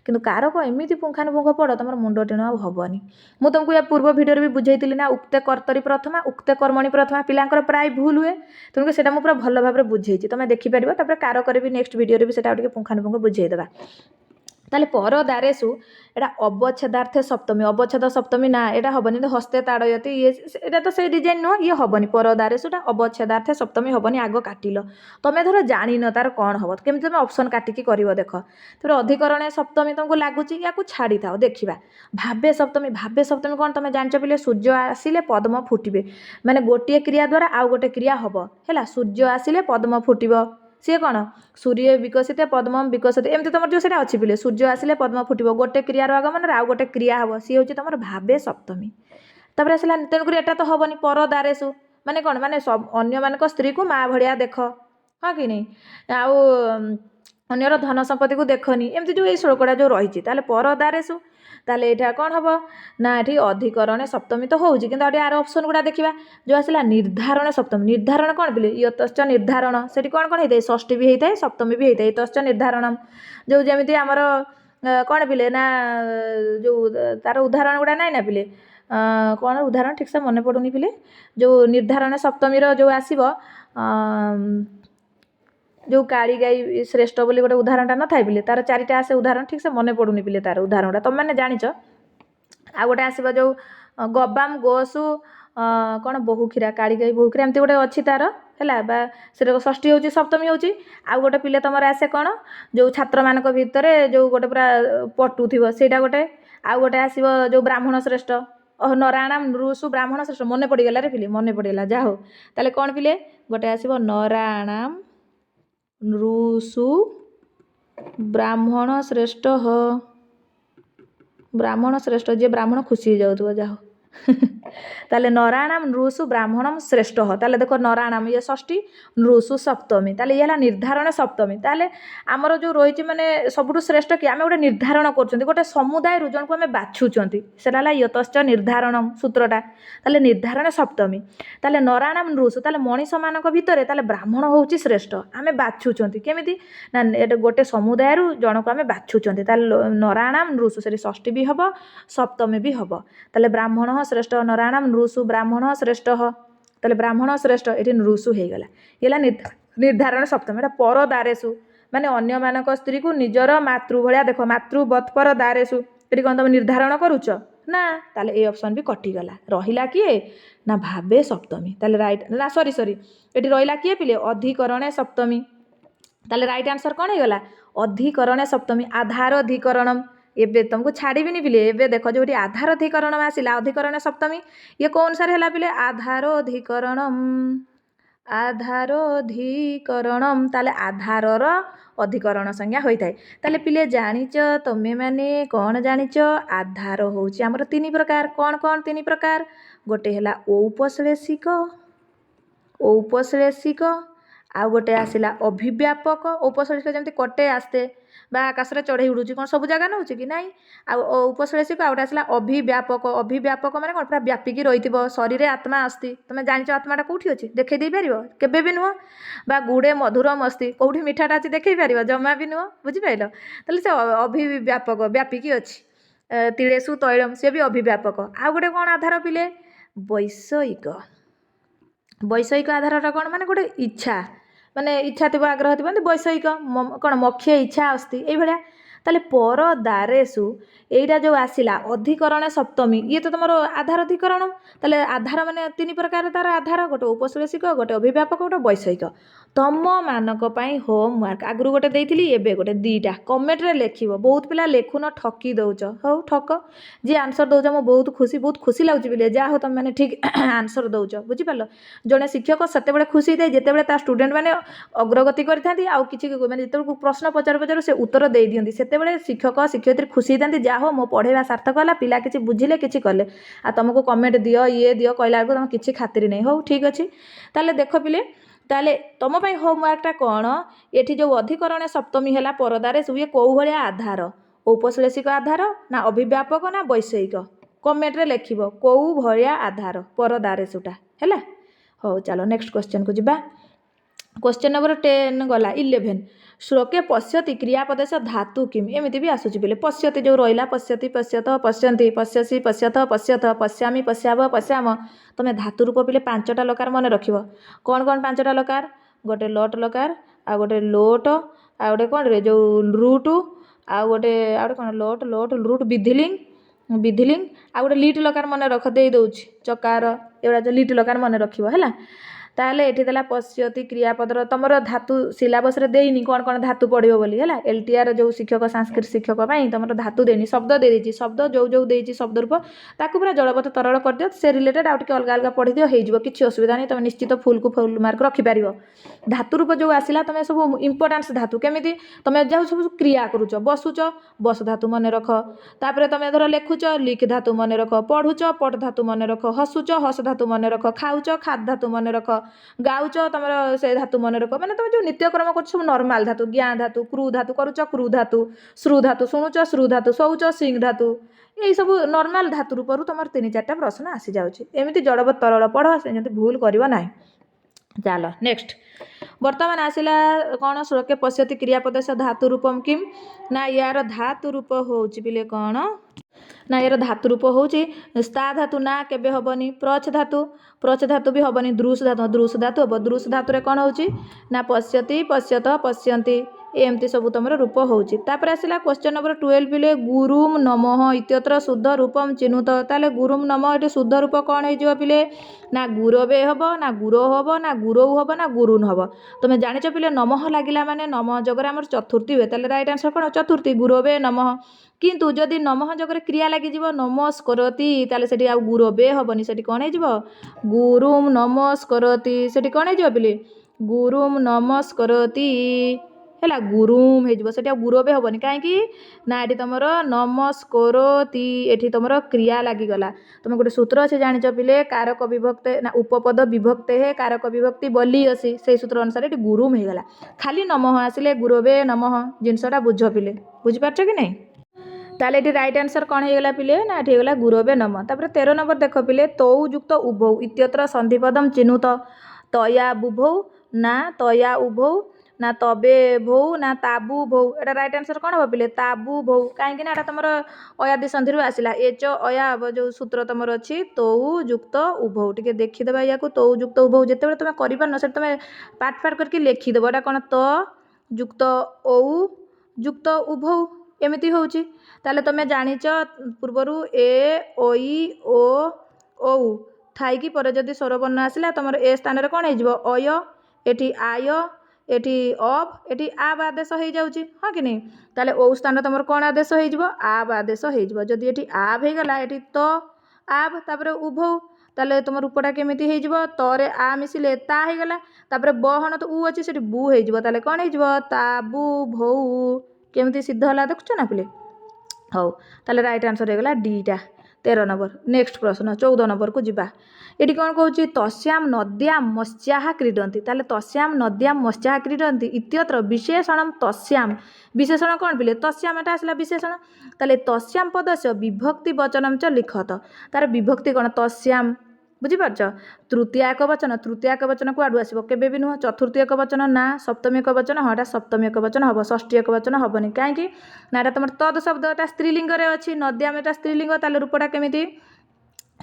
किंतु कारक एमती पुंखानुपुंख पड़ तुम मुंड टीण हेनी मुझे तुमको या पूर्व भिडियो भी बुझाई ना उक्ते कर्तरी प्रथमा उक्ते कर्मणि प्रथमा पिलांकर प्राय भूल हुए तेणुक से पूरा भल भाव में बुझे तुम देखिपर कारक भी नेक्स्ट भिडियो भी पुंखानुपुंख बुझेदेवा ताले पर दारेषु एटा अवच्छेदार्थे सप्तमी अवच्छेद सप्तमी ना एटा हेनी हस्ते ताड़यती ये एटा तो से डिजाइन नुह ये हेनी पर दारेषुटा अवच्छेदार्थे सप्तमी हेनी आग काटिल तुम धर जान तार कौन हम केमी तुम ऑप्शन काटिकी कर देख फिर अधिकरण सप्तमी तुमको लगुच या छाड़ी था देखा भावे सप्तमी कौन तुम जान पिले सूर्य आसिले पद्म फुटे माने गोटे क्रिया द्वारा आउ गोटे क्रिया हम है सूर्य आसिले पद्म फुटब सी कौन सूर्य विकसित पद्म विकसित एमती तुम जो अच्छी पिले सूर्य आसिले पद्म फुटब गोटे क्रियार आगमन आउ गोटे क्रिया हम सी हूँ तुम भावे सप्तमी तापर आसला तेणुक एटा तो हेनी पर दारेषु माने कौन माने सब अन्य मान स्त्री को माँ भाया देख हाँ कि नहीं आउ अन्यर धन संपत्ति को देखनी एमती जो ये श्लोकटा जो रही पर दारेषु ताले एटा कौन हम ना ये अधिकरण सप्तमी तो होउची किंतु आर ऑप्शन गुड़ा देखा जो आसला निर्धारण सप्तमी निर्धारण कौन पिले यतश्च निर्धारण से कौन कौन होता है षष्ठी भी होता है सप्तमी भी होता है यतश्च निर्धारण जो जमी आमर कौन पिले ना जो तार उदाहरण गुड़ा नाई ना पिले कौन उदाहरण ठीक से मन पड़ुनी पिले जो निर्धारण सप्तमी जो आसब जो काली गाई श्रेष्ठ बोली गोटे उदाहरणटा न थाए पिले तार चारिटा आसे उदाहरण ठीक से मन पड़ुनी पिले तार उदाहरणटा तुम मैंने जानिच आ गोटे आसो जो गबाम गोसु कौन बहुक्षीरा काली गाई बहुक्षीरा एमती गोटे अच्छी तार है से षष्ठी हूँ सप्तमी हूँ आउ गोटे पिले तुम आसे कौन जो छात्र मान भितर जो गोटे पूरा पटु थी ସେଇଟା गोटे आउ गोटे आसो जो ब्राह्मण श्रेष्ठ नराणाम नृषु ब्राह्मण श्रेष्ठ मन पड़गला रे पिले मन पड़गला जा हो ताले कौन पिले गोटे आसो नराणाम नृषु ब्राह्मण श्रेष्ठ ब्राह्मण श्रेष्ठ जे ब्राह्मण खुशी हो जाऊ जा हो ताले नराणाम नृषु ब्राह्मणम श्रेष्ठ ताले देखो नराणाम ये षष्ठी नृषु सप्तमी ताले ये निर्धारण सप्तमी ताले आमर जो रही माने सबुठु श्रेष्ठ कि आम गोटे निर्धारण कर गोटे समुदाय जन को आम बाछुंट से यतश्च निर्धारण सूत्रटा ताले निर्धारण सप्तमी ताले नराणाम नृषु ताले मनीष मान भितर ताले ब्राह्मण हूँ श्रेष्ठ आम बाछुंट केमी ना गोटे समुदाय जन को आम बाछुंट ताले नराणाम नृषु से षष्ठी भी हम सप्तमी भी हम ताले ब्राह्मण श्रेष्ठ नराणाम नृषु ब्राह्मण श्रेष्ठ ताले ब्राह्मण श्रेष्ठ ये नृषु हो गला ये निर्धारण सप्तमी एटा पर दारेसु माने अन्य मानक स्त्री को निजर मातृ भलिया देख मातृवत्पर दारेसु ये कौन तुम निर्धारण करुच ना ताले ए ऑप्शन भी कटिगला रहिला किए ना भावे सप्तमी ताले राइट ना सॉरी ये रहिला किए पिले अधिकरणे सप्तमी ताले राइट आंसर कौन हो गला अधिकरणे सप्तमी आधार अधिकरणम एबे तुमको छाड़बी पिले एबे देख जो आधार अधिकरण आसला अधिकरण सप्तमी ये कौन अनुसार है पिले आधार अधिकरणम ताले आधारर अधिकरण संज्ञा होता है ताले पिले जानिच तमे माने कौन जानिच आधार होउची हमर तीन प्रकार कौन कौन तीन प्रकार गोटे है औपश्लेषिक आउ गोटे आसला अभिव्यापक औपश्लेषिक जमी कटे आसते बा आकाश में चढ़ई उड़ूँ कौन सब जगह नौ कि ना उपश्लेषिक आउट आसला अभिव्यापक अभिव्यापक माने कौन पूरा व्यापिकी रही शरीर आत्मा अस्ति तुम जान आत्माटा कौटी अच्छी देखई दे पार केबे भी नुह बा गुड़े मधुरम अस्ति कौटी मिठाटा अच्छी देखई पार जमा भी नुह बुझिपाल ताले से अभिव्यापक व्यापिकी अच्छी तिलेसु तैलम सी भी अभिव्यापक आउ गोटे कौन आधार पिले वैषयिक वैषयिक आधारटा कौन माने गोटे इच्छा माने इच्छा थी आग्रह थी वैषयिक कौन मक्षीय इच्छा अस्ति ये ताले पर दारेसु यहीटा जो आसला अधिकरण सप्तमी ये तो तुम आधार अधिकरण ताले आधार माने तीन प्रकार तार आधार गोटे उपश्लेषिक गोटे अभिव्यापक गोटे वैषयिक तुम मानक होमवर्क आगु गोटे देइथिली एबे गोटे दीटा कमेंट रे लेखिबो बहुत पिला लेखुन ठकी दउच हो ठक जे आंसर दउच मो बहुत खुशी लागुची बिले जा हो तुम माने ठीक आंसर दउच बुझी पालो जने शिक्षक सेते बेले खुशी दे जेते बेले ता स्टूडेंट माने अग्रगति करथांती आ किछि माने जेते प्रश्न पचार से उत्तर दे दियंती सेते बेले शिक्षक शिक्षयित्री खुशी थांती जा हो मो पढ़ेवा सार्थक होला पिला किछि बुझिले किछि कले आ तुमको कमेंट दियो ये दियो कहला तुम किछि खातिर नहीं हो ठीक अछि ताले देखो पिले ताले तुम पाई होमवर्कटा कौन ये जो अधिकरण सप्तमी है परदारे ये कौ भाया आधार औपश्लेषिक आधार ना अभिव्यापक ना वैषयिक कमेंट रे लिखिब कौ भाया आधार परदारे सुटा है हो चलो नेक्स्ट क्वेश्चन को जिबा क्वेश्चन नंबर 10 गला 11 श्लोके पश्यति क्रियापदेश धातु किम एमती भी आसूची बोले पश्यति जो रहा पश्यति पश्यत पश्यन्ति पश्यसि पश्यथ पश्यथ पश्यामि पश्याव पश्याम तुम धातु रूप पिले 5टा लकार मन रखिब कौन कौन 5टा लकार गोटे लट लकार आ गोटे लोट आ गोटे कौन रे जो रूट आ गोटे कौन लोट लोट रूट विधिलिंग आ गोटे लीट लकार मन रख दे दउछि चकार एवडा जो लीट लकार मन रखिब हैला ताले एठी देला पश्यति क्रियापदर तुमर धातु सिलेबस रे देइनी कौन कौन धातु पढ़िबो बोली हैला एलटीआर जो शिक्षक संस्कृत शिक्षक पई तुमर धातु देनी शब्द दे देछि शब्द जो जो देछि शब्द रूप ताकू पूरा जड़पथ तरल कर दियो से रिलेटेड आउट के अलग अलग पढ़ि दियो हेइ जिवो किछि असुविधा नहीं तुम निश्चित फुल को फुल मार्क रखि पारिबो धातु रूप जो आसिला तुम सब इंपोर्टेंस धातु केमिति तुम जो सब क्रिया करूछ बसुछ बस धातु मन रख तापरे तुम धर लेखुछ लिख धातु मन रख पढुछ पढ धातु मन रख हसुछ हस धातु मन रख खाउछ खाद धातु मन रख गाउच तुम से धातु मन रख मैंने तुम जो नित्यक्रम कर सब नॉर्मल धातु ज्ञा धातु क्रू धातु करुच क्रू धातु श्रु धातु शुणुच श्रु धातु शौच सिंह धातु यही सब नॉर्मल धातु रूप तुम 3-4टा प्रश्न आसी जाउछि एमिति जड़बत तरल पढ़ से भूल करिवो नाही चलो नेक्स्ट बर्तमान आसला कौन श्लोके पश्यति क्रियापदस्य धातु रूपम किम ना यार धातु रूप होउची बिले कौन ना यार धातु रूप होउची स्था धातु ना केबे हबनी प्रच धातु भी हबनी दृश धातु हम दृश धातु रे कौन होउची ना पश्यति पश्यत पश्यन्ति एमती सब तुम रूप होउची। तापर आसला क्वेश्चन नंबर 12 बिले गुरुम नमः इत्यत्र शुद्ध रूपम चिन्हुत ताले गुरुम नमः एटी शुद्ध रूप कौन हो पिले ना गुरवे हम ना गुरो हम ना गुरौ हम ना गुरुन हम तुम जानिच पिले नमः लगिला माने नमः जगह आम चतुर्थी हुए ताले राइट आंसर कौन चतुर्थी गुरवे नमः किंतु जदि नमः जगह क्रिया लगी नमस्करति ताले सेठी आ गुरवे हबनी सेठी कौन हो गुरुम नमस्करति सेठी कौन हो पिले गुरुम नमस्करति है गुरुम हो गुरवे हेनी कहीं ना ये तुम नमस्करोति ये तुम क्रिया लगिगला तुम गोटे सूत्र अच्छे जानिच पिले कारक विभक्ते ना उपपद विभक्ते है कारक विभक्ति बली असी से सूत्र अनुसार ये गुरुम होगला खाली नमः आसिले गुरवे नमः जिनसटा बुझ पिले बुझिपार कि नहीं ताले ये राइट आंसर कौन होगला पिले ना ये होगला गुरवे नमः। तापर 13 नंबर देख पिले तौ युक्त उभौ इत्यत्र संधिपदम चिन्हुत तया बुभौ ना तया उभौ ना तबे भौ ना ताबू भौ एटा राइट आंसर कौन हम पिले ताबू भौ कहीं ना तुम अयादि संधि आसला एच अया जो सूत्र तुम अच्छी तौ युक्त उभौ टे देखीदे या तौ युक्त उभौ जिते तुम कर तुम पाठ पाठ करके लिखिदेव एटा कौन त युक्त औ युक्त उभौ एमती होची ताले तुम जानिच पूर्वर ए ओई ओ औ थाई पर जदि स्वरवर्ण आसला तुम ए स्थान में कौन हो अय eighty I eighty of eighty आब आदेश हो जाऊँगी हाँ कि नहीं ताले ओ स्थान तुम कौन आदेश हो आब आदेश हो जदि ये आब हो गला ये तो आब तापर उभौ ताले तुम रूपटा केमिति हो तरे आ मिसिले ता हो गला तापर बहन तो उ अच्छी से बु हो ताले कौन हो ताबू भौ केमिति सिद्ध है देखुच ना पिले हौ ताले राइट आंसर हो गला डीटा 13 नंबर। नेक्स्ट प्रश्न 14 नंबर को जीवा ये कौन कौच तस्याम नद्याम मत्स्या क्रीडती ताले तस्याम नद्याम मत्स्या क्रीडती इत्यत्र विशेषण तस्याम विशेषण कौन पिले तस्याम एटा आसला विशेषण ताले तस्याम पदस्य विभक्ति वचनम च लिखत तार विभक्ति कौन तस्याम बुझीपार तृतीय एक वचन कुआडू आसो केबे भी नुह चतुर्थी एक वचन ना सप्तमी एक वचन हाँ एटा सप्तमी एक वचन हम षष्ठी एक वचन हेनी कहीं ना एटा तुम तद शब्द एटा स्त्रीलिंग अच्छी नद्याम एटा स्त्रीलिंग ताले रूपटा केमिति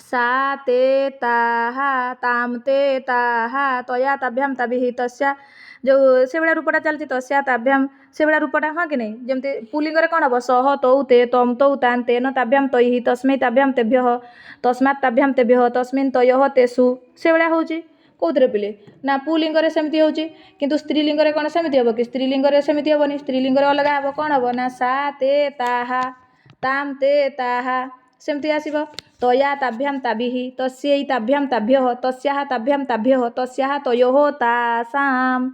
सा ते ताहा ताम ते ताहा तया ताभ्याम ताभिः तस्या जो से भाया रूपटा चलती तस्या ताभ्याम से भाया रूपटा हाँ कि नहीं जमती पुलिंग कौन हम सह तौ ते तम तौ तान तेन ताभ्याम तैः तस्मै ताभ्याम तेभ्यः तस्मात् ताभ्याम तेभ्यः तस्मिन् तयोः तेषु से भाया होची कौन पिले ना पुलिंग सेमती होची किंतु स्त्रीलिंग कौन सेमती हम कि स्त्रीलिंग सेमती हेनी स्त्रीलिंग अलग हम कौन हम ना सा ते ताहा ताम ते ताहा सेमती आसब तया ताभ्याम ताभिः तस्यै ताभ्याम ताभ्यः तस्याः ताभ्याम ताभ्यः तस्याः तयोः तासाम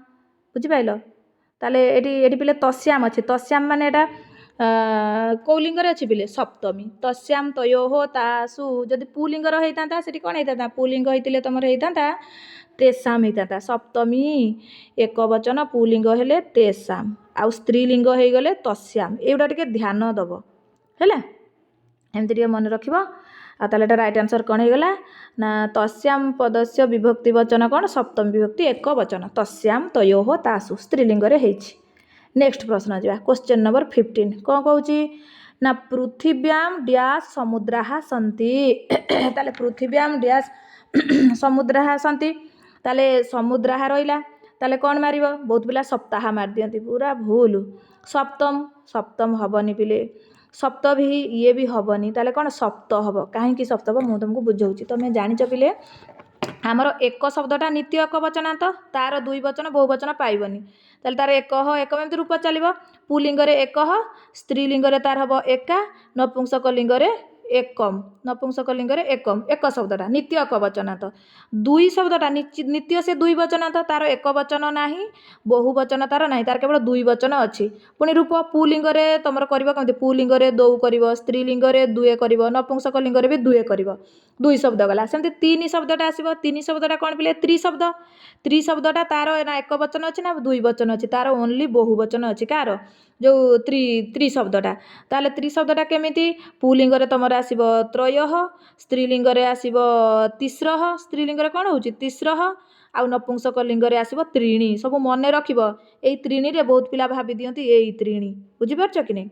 बुझिपाइल ताले एटी पिले तस्याम अच्छे तस्याम माने एटा कौलिंग अच्छी पिले सप्तमी तस्याम तयोः तासु जदि पुलिंग होता से कौन होता पुलिंग होते तुम होता तेसाम होता सप्तमी एक वचन पुलिंग हेले तेसाम आउ स्त्रीलिंग हो गले तस्याम एगुड़ा टे ध्यान दब है एमती मन रख ताले राइट आंसर कौन होगला ना तस्याम पदस्य विभक्ति वचन कौन सप्तमी विभक्ति एक वचन तस्याम तयोः तासु स्त्रीलिंग नेक्स्ट प्रश्न जा क्वेश्चन नंबर 15 कौन कौच ना पृथिव्याम डैश समुद्राः सन्ति ताले पृथिव्याम डैश समुद्राः सन्ति ताले समुद्राः रहिला ताले कौन मार बहुत पिला सप्ताह मार दियंती पूरा भूल सप्तम हबनी पिले सप्त भी ये भी हेनी ताले कौन सप्त हम कहीं सप्त हम मुझे तुमको बुझाऊँ तुम जानिच पिले आमर एक शब्दटा नित्य एक वचनांत तार दुई वचन बहुवचन पाइबनी ताले तार एक एमती रूप चलो पुलिंग एक स्त्रीलिंग तार हम एका नपुंसकलिंग एकम नपुंसकलिंग एकम एक शब्दटा नित्य एक वचनांत दुई शब्दटा नित्य से दुई वचनांत तार एक वचन ना बहुवचन तार ना तार केवल दुई वचन अच्छी पुणी रूप पुलिंग तुम कर पुलिंग दौ कर स्त्रीलिंग दुए कर नपुंसकलिंग भी दुए कर दुई शब्द गला सेमती तीन शब्दटा आसो तीन शब्दटा कौन पिले त्रिशब्दटा तार ना एक वचन अच्छी ना दुई वचन अच्छी तार ओनली बहुवचन अच्छी कार जो त्रिशब्दटा ताले त्रिशब्दटा केमिति पुलिंग तुम आसब त्रय स्त्रीलिंग आसब तिस्र स्त्रीलिंग कौन हो तिस्र ଆଉ ନପୁଂସକ ଲିଙ୍ଗରେ ଆସିବ ତ୍ରିଣୀ। ସବୁ ମନେ ରଖିବ। ଏଇ ତ୍ରିଣୀରେ ବହୁତ ପିଲା ଭାବି ଦିଅନ୍ତି ଏଇ ତ୍ରିଣୀ। ବୁଝିପାରୁଛ କି ନାହିଁ?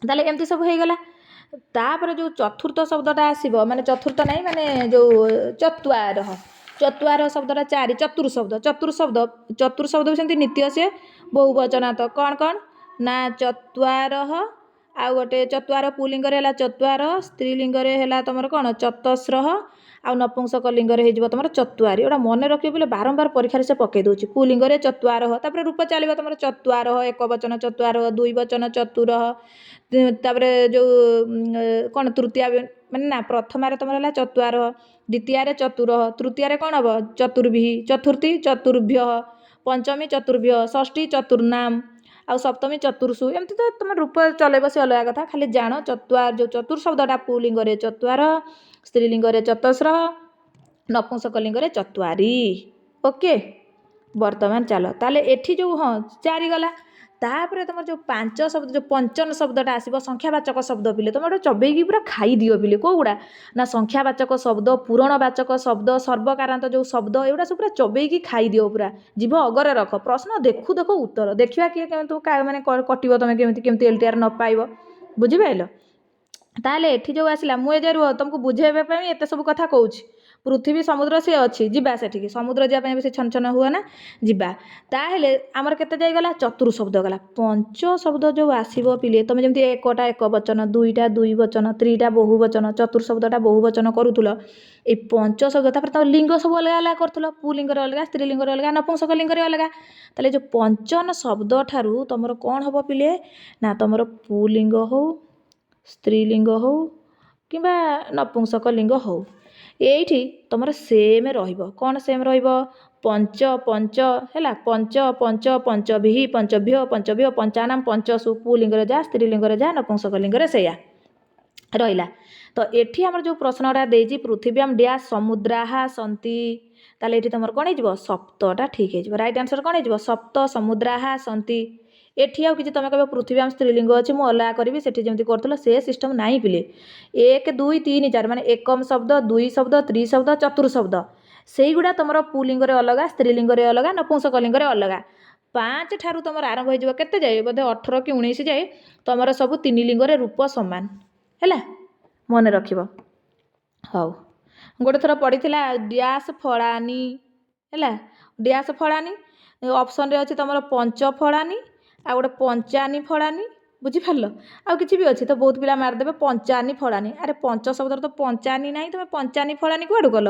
ତାହେଲେ ଏମିତି ସବୁ ହେଇଗଲା। ତାପରେ ଯେଉଁ ଚତୁର୍ଥ ଶବ୍ଦଟା ଆସିବ, ମାନେ ଚତୁର୍ଥ ନାହିଁ, ମାନେ ଯେଉଁ ଚତ୍ୱାରଃ। ଚତ୍ୱାର ଶବ୍ଦଟା 4, ଚତୁଃଶବ୍ଦ ବି ସେମିତି ନିତ୍ୟ ସେ ବହୁବଚନାନ୍ତ। କ'ଣ କ'ଣ ନା ଚତ୍ୱାରଃ, ଆଉ ଗୋଟେ ଚତ୍ୱାର ପୁଲିଙ୍ଗରେ ହେଲା ଚତ୍ୱାର, ସ୍ତ୍ରୀଲିଙ୍ଗରେ ହେଲା ତମର କ'ଣ ଚତସ୍ରଃ, ଆଉ ନପୁଂସକ ଲିଙ୍ଗରେ ହେଇଯିବ ତମର ଚତ୍ୱାରୀ। ଏଗୁଡ଼ା ମନେ ରଖିବ ବୋଲେ ବାରମ୍ବାର ପରୀକ୍ଷାରେ ସେ ପକେଇ ଦେଉଛି। ପୁଲିଙ୍ଗରେ ଚତ୍ୱାରଃ, ତାପରେ ରୂପ ଚାଲିବ ତମର ଚତ୍ୱାରଃ ଏକ ବଚନ ଚତ୍ୱାରଃ, ଦୁଇ ବଚନ ଚତୁରଃ, ତାପରେ ଯେଉଁ କ'ଣ ତୃତୀୟା ମାନେ ନା ପ୍ରଥମାରେ ତମର ହେଲା ଚତ୍ୱାରଃ, ଦ୍ୱିତୀୟାରେ ଚତୁରଃ, ତୃତୀୟାରେ କ'ଣ ହେବ ଚତୁର୍ଭିଃ, ଚତୁର୍ଥୀ ଚତୁର୍ଭ୍ୟଃ, ପଞ୍ଚମୀ ଚତୁର୍ଭ୍ୟଃ, ଷଷ୍ଠୀ ଚତୁର୍ନାମ୍, ଆଉ ସପ୍ତମୀ ଚତୁର୍ଷୁ। ଏମିତି ତ ତମେ ରୂପ ଚଲେଇବ ସେ ଅଲଗା କଥା। ଖାଲି ଜାଣ ଯେଉଁ ଚତୁର୍ ଶବ୍ଦଟା ପୁଲିଙ୍ଗରେ ଚତ୍ୱାର, ସ୍ତ୍ରୀଲିଙ୍ଗରେ ଚତସ୍ରଃ, ନପୁଂସକ ଲିଙ୍ଗରେ ଚତ୍ୱାରୀ। ଓକେ, ବର୍ତ୍ତମାନ ଚାଲ ତାହେଲେ ଏଠି ଯେଉଁ 4 ଗଲା। ତାପରେ ତମର ଯେଉଁ 5 ଶବ୍ଦ, ଯେଉଁ ପଞ୍ଚମ ଶବ୍ଦଟା ଆସିବ ସଂଖ୍ୟାବାଚକ ଶବ୍ଦ ପିଲେ ତମେ ଗୋଟେ ଚବେଇକି ପୁରା ଖାଇଦିଅ ପିଲେ। କେଉଁଗୁଡ଼ା ନା ସଂଖ୍ୟାବାଚକ ଶବ୍ଦ, ପୂରଣବାଚକ ଶବ୍ଦ, ସର୍ବକାରାନ୍ତ ଯେଉଁ ଶବ୍ଦ, ଏଗୁଡ଼ା ସବୁ ପୁରା ଚବେଇକି ଖାଇଦିଅ ପୁରା। ଜିଭ ଅଗରେ ରଖ। ପ୍ରଶ୍ନ ଦେଖୁ ଦେଖୁ ଉତ୍ତର ଦେଖିବା କିଏ କେମିତି ମାନେ କଟିବ, ତମେ କେମିତି LTR ନ ପାଇବ। ବୁଝିପାରିଲ? ତାହେଲେ ଏଠି ଯେଉଁ ଆସିଲା, ମୁଁ ଏ ଯେ ରୁହ ତୁମକୁ ବୁଝେଇବା ପାଇଁ ଏତେ ସବୁ କଥା କହୁଛି। ପୃଥିବୀ ସମୁଦ୍ର ସେ ଅଛି, ଯିବା ସେଠିକି। ସମୁଦ୍ର ଯିବା ପାଇଁ ବେଶୀ ଛନ ଛନ ହୁଅ ନା, ଯିବା। ତାହେଲେ ଆମର କେତେ ଯାଇଗଲା? ଚତୁର୍ ଶବ୍ଦ ଗଲା। ପଞ୍ଚ ଶବ୍ଦ ଯେଉଁ ଆସିବ ପିଲେ, ତମେ ଯେମିତି ଏକଟା ଏକ ବଚନ, ଦୁଇଟା ଦୁଇ ବଚନ, ତ୍ରିଟା ବହୁ ବଚନ, ଚତୁର୍ ଶବ୍ଦଟା ବହୁ ବଚନ କରୁଥିଲ। ଏଇ ପଞ୍ଚ ଶବ୍ଦ ତାପରେ ତମ ଲିଙ୍ଗ ସବୁ ଅଲଗା ଅଲଗା କରୁଥିଲ। ପୁଲିଙ୍ଗରେ ଅଲଗା, ସ୍ତ୍ରୀଲିଙ୍ଗରେ ଅଲଗା, ନପୁଂସକ ଲିଙ୍ଗରେ ଅଲଗା। ତାହେଲେ ଯେଉଁ ପଞ୍ଚନ ଶବ୍ଦ ଠାରୁ ତମର କ'ଣ ହେବ ପିଲେ ନା ତମର ପୁଲିଙ୍ଗ ହଉ, ସ୍ତ୍ରୀଲିଙ୍ଗ ହଉ କିମ୍ବା ନପୁଂସକ ଲିଙ୍ଗ ହଉ, ଏଇଠି ତମର ସେମ୍ ରହିବ। କ'ଣ ସେମ୍ ରହିବ? ପଞ୍ଚ ପଞ୍ଚ ହେଲା, ପଞ୍ଚ ପଞ୍ଚ ପଞ୍ଚଭିଃ ପଞ୍ଚଭ୍ୟ ପଞ୍ଚଭ୍ୟ ପଞ୍ଚାନାମ୍ ପଞ୍ଚସୁ। ପୁଲିଙ୍ଗରେ ଯାହା, ସ୍ତ୍ରୀଲିଙ୍ଗରେ ଯାହା, ନପୁଂସକ ଲିଙ୍ଗରେ ସେଇଆ ରହିଲା। ତ ଏଠି ଆମର ଯେଉଁ ପ୍ରଶ୍ନଟା ଦେଇଛି ପୃଥିବ୍ୟାମ୍ ଡ୍ୟାସ୍ ସମୁଦ୍ରାଃ ସନ୍ତି, ତାହେଲେ ଏଠି ତମର କ'ଣ ହେଇଯିବ? ସପ୍ତଟା ଠିକ୍ ହେଇଯିବ। ରାଇଟ୍ ଆନ୍ସର୍ କ'ଣ ହେଇଯିବ? ସପ୍ତ ସମୁଦ୍ରାଃ ସନ୍ତି। ଏଠି ଆଉ କିଛି ତମେ କହିବ ପୃଥିବ୍ୟାମ୍ ସ୍ତ୍ରୀଲିଙ୍ଗ ଅଛି ମୁଁ ଅଲଗା କରିବି, ସେଠି ଯେମିତି କରୁଥିଲ ସେ ସିଷ୍ଟମ୍ ନାହିଁ ପିଲେ। 1 2 3 4 ମାନେ ଏକମ ଶବ୍ଦ, ଦୁଇ ଶବ୍ଦ, ତ୍ରି ଶବ୍ଦ, ଚତୁର୍ ଶବ୍ଦ, ସେଇଗୁଡ଼ା ତମର ପୁଲିଙ୍ଗରେ ଅଲଗା, ସ୍ତ୍ରୀଲିଙ୍ଗରେ ଅଲଗା, ନପୁଂସକ ଲିଙ୍ଗରେ ଅଲଗା। 5 ଠାରୁ ତମର ଆରମ୍ଭ ହେଇଯିବ କେତେ ଯାଏ? ବୋଧେ 18 କି 19 ଯାଏ ତମର ସବୁ 3 ଲିଙ୍ଗରେ ରୂପ ସମାନ ହେଲା, ମନେ ରଖିବ। ହଉ, ଗୋଟେ ଥର ପଡ଼ିଥିଲା ଡ୍ୟାସ୍ ଫଳାନି ହେଲା, ଡ୍ୟାସ୍ ଫଳାନି ଅପସନ୍ରେ ଅଛି ତମର ପଞ୍ଚ ଫଳାନି ଆଉ ଗୋଟେ ପଞ୍ଚାନି ଫଳାନି। ବୁଝିପାରିଲ? ଆଉ କିଛି ବି ଅଛି ତ ବହୁତ ପିଲା ମାରିଦେବେ ପଞ୍ଚାନି ଫଳାନି। ଆରେ ପଞ୍ଚ ଶବ୍ଦରେ ତ ପଞ୍ଚାନି ନାହିଁ, ତମେ ପଞ୍ଚାନି ଫଳାନି କୁଆଡ଼ୁ କଲ?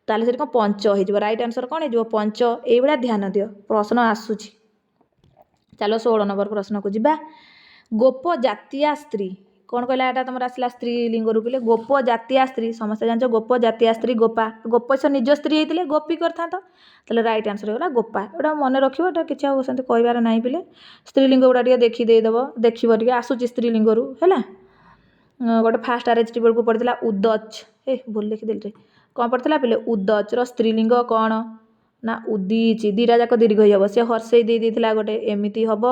ତାହେଲେ ସେଠି କ'ଣ ପଞ୍ଚ ହେଇଯିବ। ରାଇଟ୍ ଆନ୍ସର୍ କ'ଣ ହେଇଯିବ? ପଞ୍ଚ। ଏଇଭଳିଆ ଧ୍ୟାନ ଦିଅ, ପ୍ରଶ୍ନ ଆସୁଛି। ଚାଲ 16 ନମ୍ବର ପ୍ରଶ୍ନକୁ ଯିବା। ଗୋପ ଜାତୀୟା ସ୍ତ୍ରୀ, କ'ଣ କହିଲା? ଏଇଟା ତମର ଆସିଲା ସ୍ତ୍ରୀଲିଙ୍ଗରୁ ପିଲେ। ଗୋପ ଜାତୀୟା ସ୍ତ୍ରୀ, ସମସ୍ତେ ଜାଣିଛ ଗୋପ ଜାତୀୟା ସ୍ତ୍ରୀ ଗୋପା। ଗୋପ ସେ ନିଜ ସ୍ତ୍ରୀ ହେଇଥିଲେ ଗୋପୀ କରିଥାନ୍ତ। ତାହେଲେ ରାଇଟ୍ ଆନ୍ସର୍ ହେଇଗଲା ଗୋପା। ଏଇଟା ମନେ ରଖିବ, ଏଇଟା କିଛି ଆଉ ସେମିତି କହିବାର ନାହିଁ ପିଲେ। ସ୍ତ୍ରୀଲିଙ୍ଗ ଗୁଡ଼ା ଟିକେ ଦେଖି ଦେଇଦେବ, ଦେଖିବ ଟିକେ ଆସୁଛି ସ୍ତ୍ରୀଲିଙ୍ଗରୁ ହେଲା। ଗୋଟେ ଫାଷ୍ଟ RHT ବେଳକୁ ପଡ଼ିଥିଲା ଉଦଚ୍, ଭୁଲ ଲେଖିଦେଲି। କ'ଣ ପଡ଼ିଥିଲା ପିଲେ? ଉଦଚ୍ର ସ୍ତ୍ରୀଲିଙ୍ଗ କ'ଣ ନା ଉଦିଚି। ଦୁଇଟା ଯାକ ଦୀର୍ଘ ହେବ। ସେ ହର୍ଷେଇ ଦେଇଥିଲା ଗୋଟେ, ଏମିତି ହେବ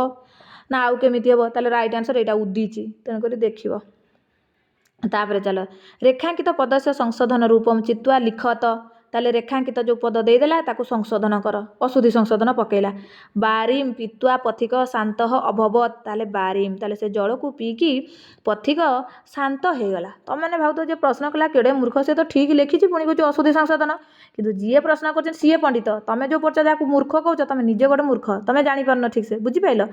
ନା ଆଉ କେମିତି ହେବ? ତାହେଲେ ରାଇଟ୍ ଆନ୍ସର୍ ଏଇଟା ଉଦିଚି। ତେଣୁକରି ଦେଖିବ। ତାପରେ ଚାଲ, ରେଖାଙ୍କିତ ପଦସ୍ୟ ସଂଶୋଧନ ରୂପମ୍ ଚିତ୍ତ୍ୱା ଲିଖତ। ତାହେଲେ ରେଖାଙ୍କିତ ଯେଉଁ ପଦ ଦେଇଦେଲା ତାକୁ ସଂଶୋଧନ କର। ଅଶୁଦ୍ଧି ସଂଶୋଧନ ପକେଇଲା। ବାରିମ୍ ପିତ୍ୱା ପଥିକ ଶାନ୍ତଃ ଅଭବତ୍। ତାହେଲେ ବାରିମ୍, ତାହେଲେ ସେ ଜଳକୁ ପିଇକି ପଥିକ ଶାନ୍ତ ହେଇଗଲା। ତମେମାନେ ଭାବୁଥିବ ଯେ ପ୍ରଶ୍ନ କଲା କେଡ଼େ ମୂର୍ଖ, ସେ ତ ଠିକ୍ ଲେଖିଛି ପୁଣି କହୁଛି ଅଶୁଦ୍ଧି ସଂଶୋଧନ। କିନ୍ତୁ ଯିଏ ପ୍ରଶ୍ନ କରୁଛନ୍ତି ସିଏ ପଣ୍ଡିତ। ତମେ ଯେଉଁ ପଢ଼ୁଛ ଯାହାକୁ ମୂର୍ଖ କହୁଛ, ତମେ ନିଜେ ଗୋଟେ ମୂର୍ଖ, ତମେ ଜାଣିପାରୁନ ଠିକ୍ ସେ। ବୁଝିପାରିଲ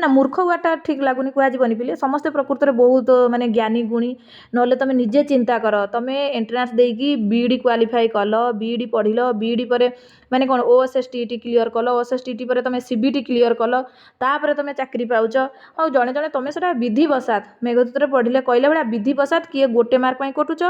ନା? ମୂର୍ଖ ୱାର୍ଡ଼ଟା ଠିକ୍ ଲାଗୁନି, କୁହାଯିବନି ପିଲେ। ସମସ୍ତେ ପ୍ରକୃତରେ ବହୁତ ମାନେ ଜ୍ଞାନୀ ଗୁଣୀ। ନହେଲେ ତମେ ନିଜେ ଚିନ୍ତା କର, ତମେ ଏଣ୍ଟ୍ରାନ୍ସ ଦେଇକି BEd କ୍ୱାଲିଫାଇ କଲ, BEd ପଢ଼ିଲ, BEd ପରେ ମାନେ କ'ଣ OSSTET କ୍ଲିୟର କଲ, OSSTET ପରେ ତମେ CBT କ୍ଲିୟର କଲ, ତାପରେ ତମେ ଚାକିରି ପାଉଛ। ଆଉ ଜଣେ ଜଣେ ତମେ ସେଟା ବିଧିବସାତ ମେଘଦୂତରେ ପଢ଼ିଲେ କହିଲା ଭଳିଆ ବିଧିବସାତ, କିଏ 1 ମାର୍କ ପାଇଁ କଟୁଛ,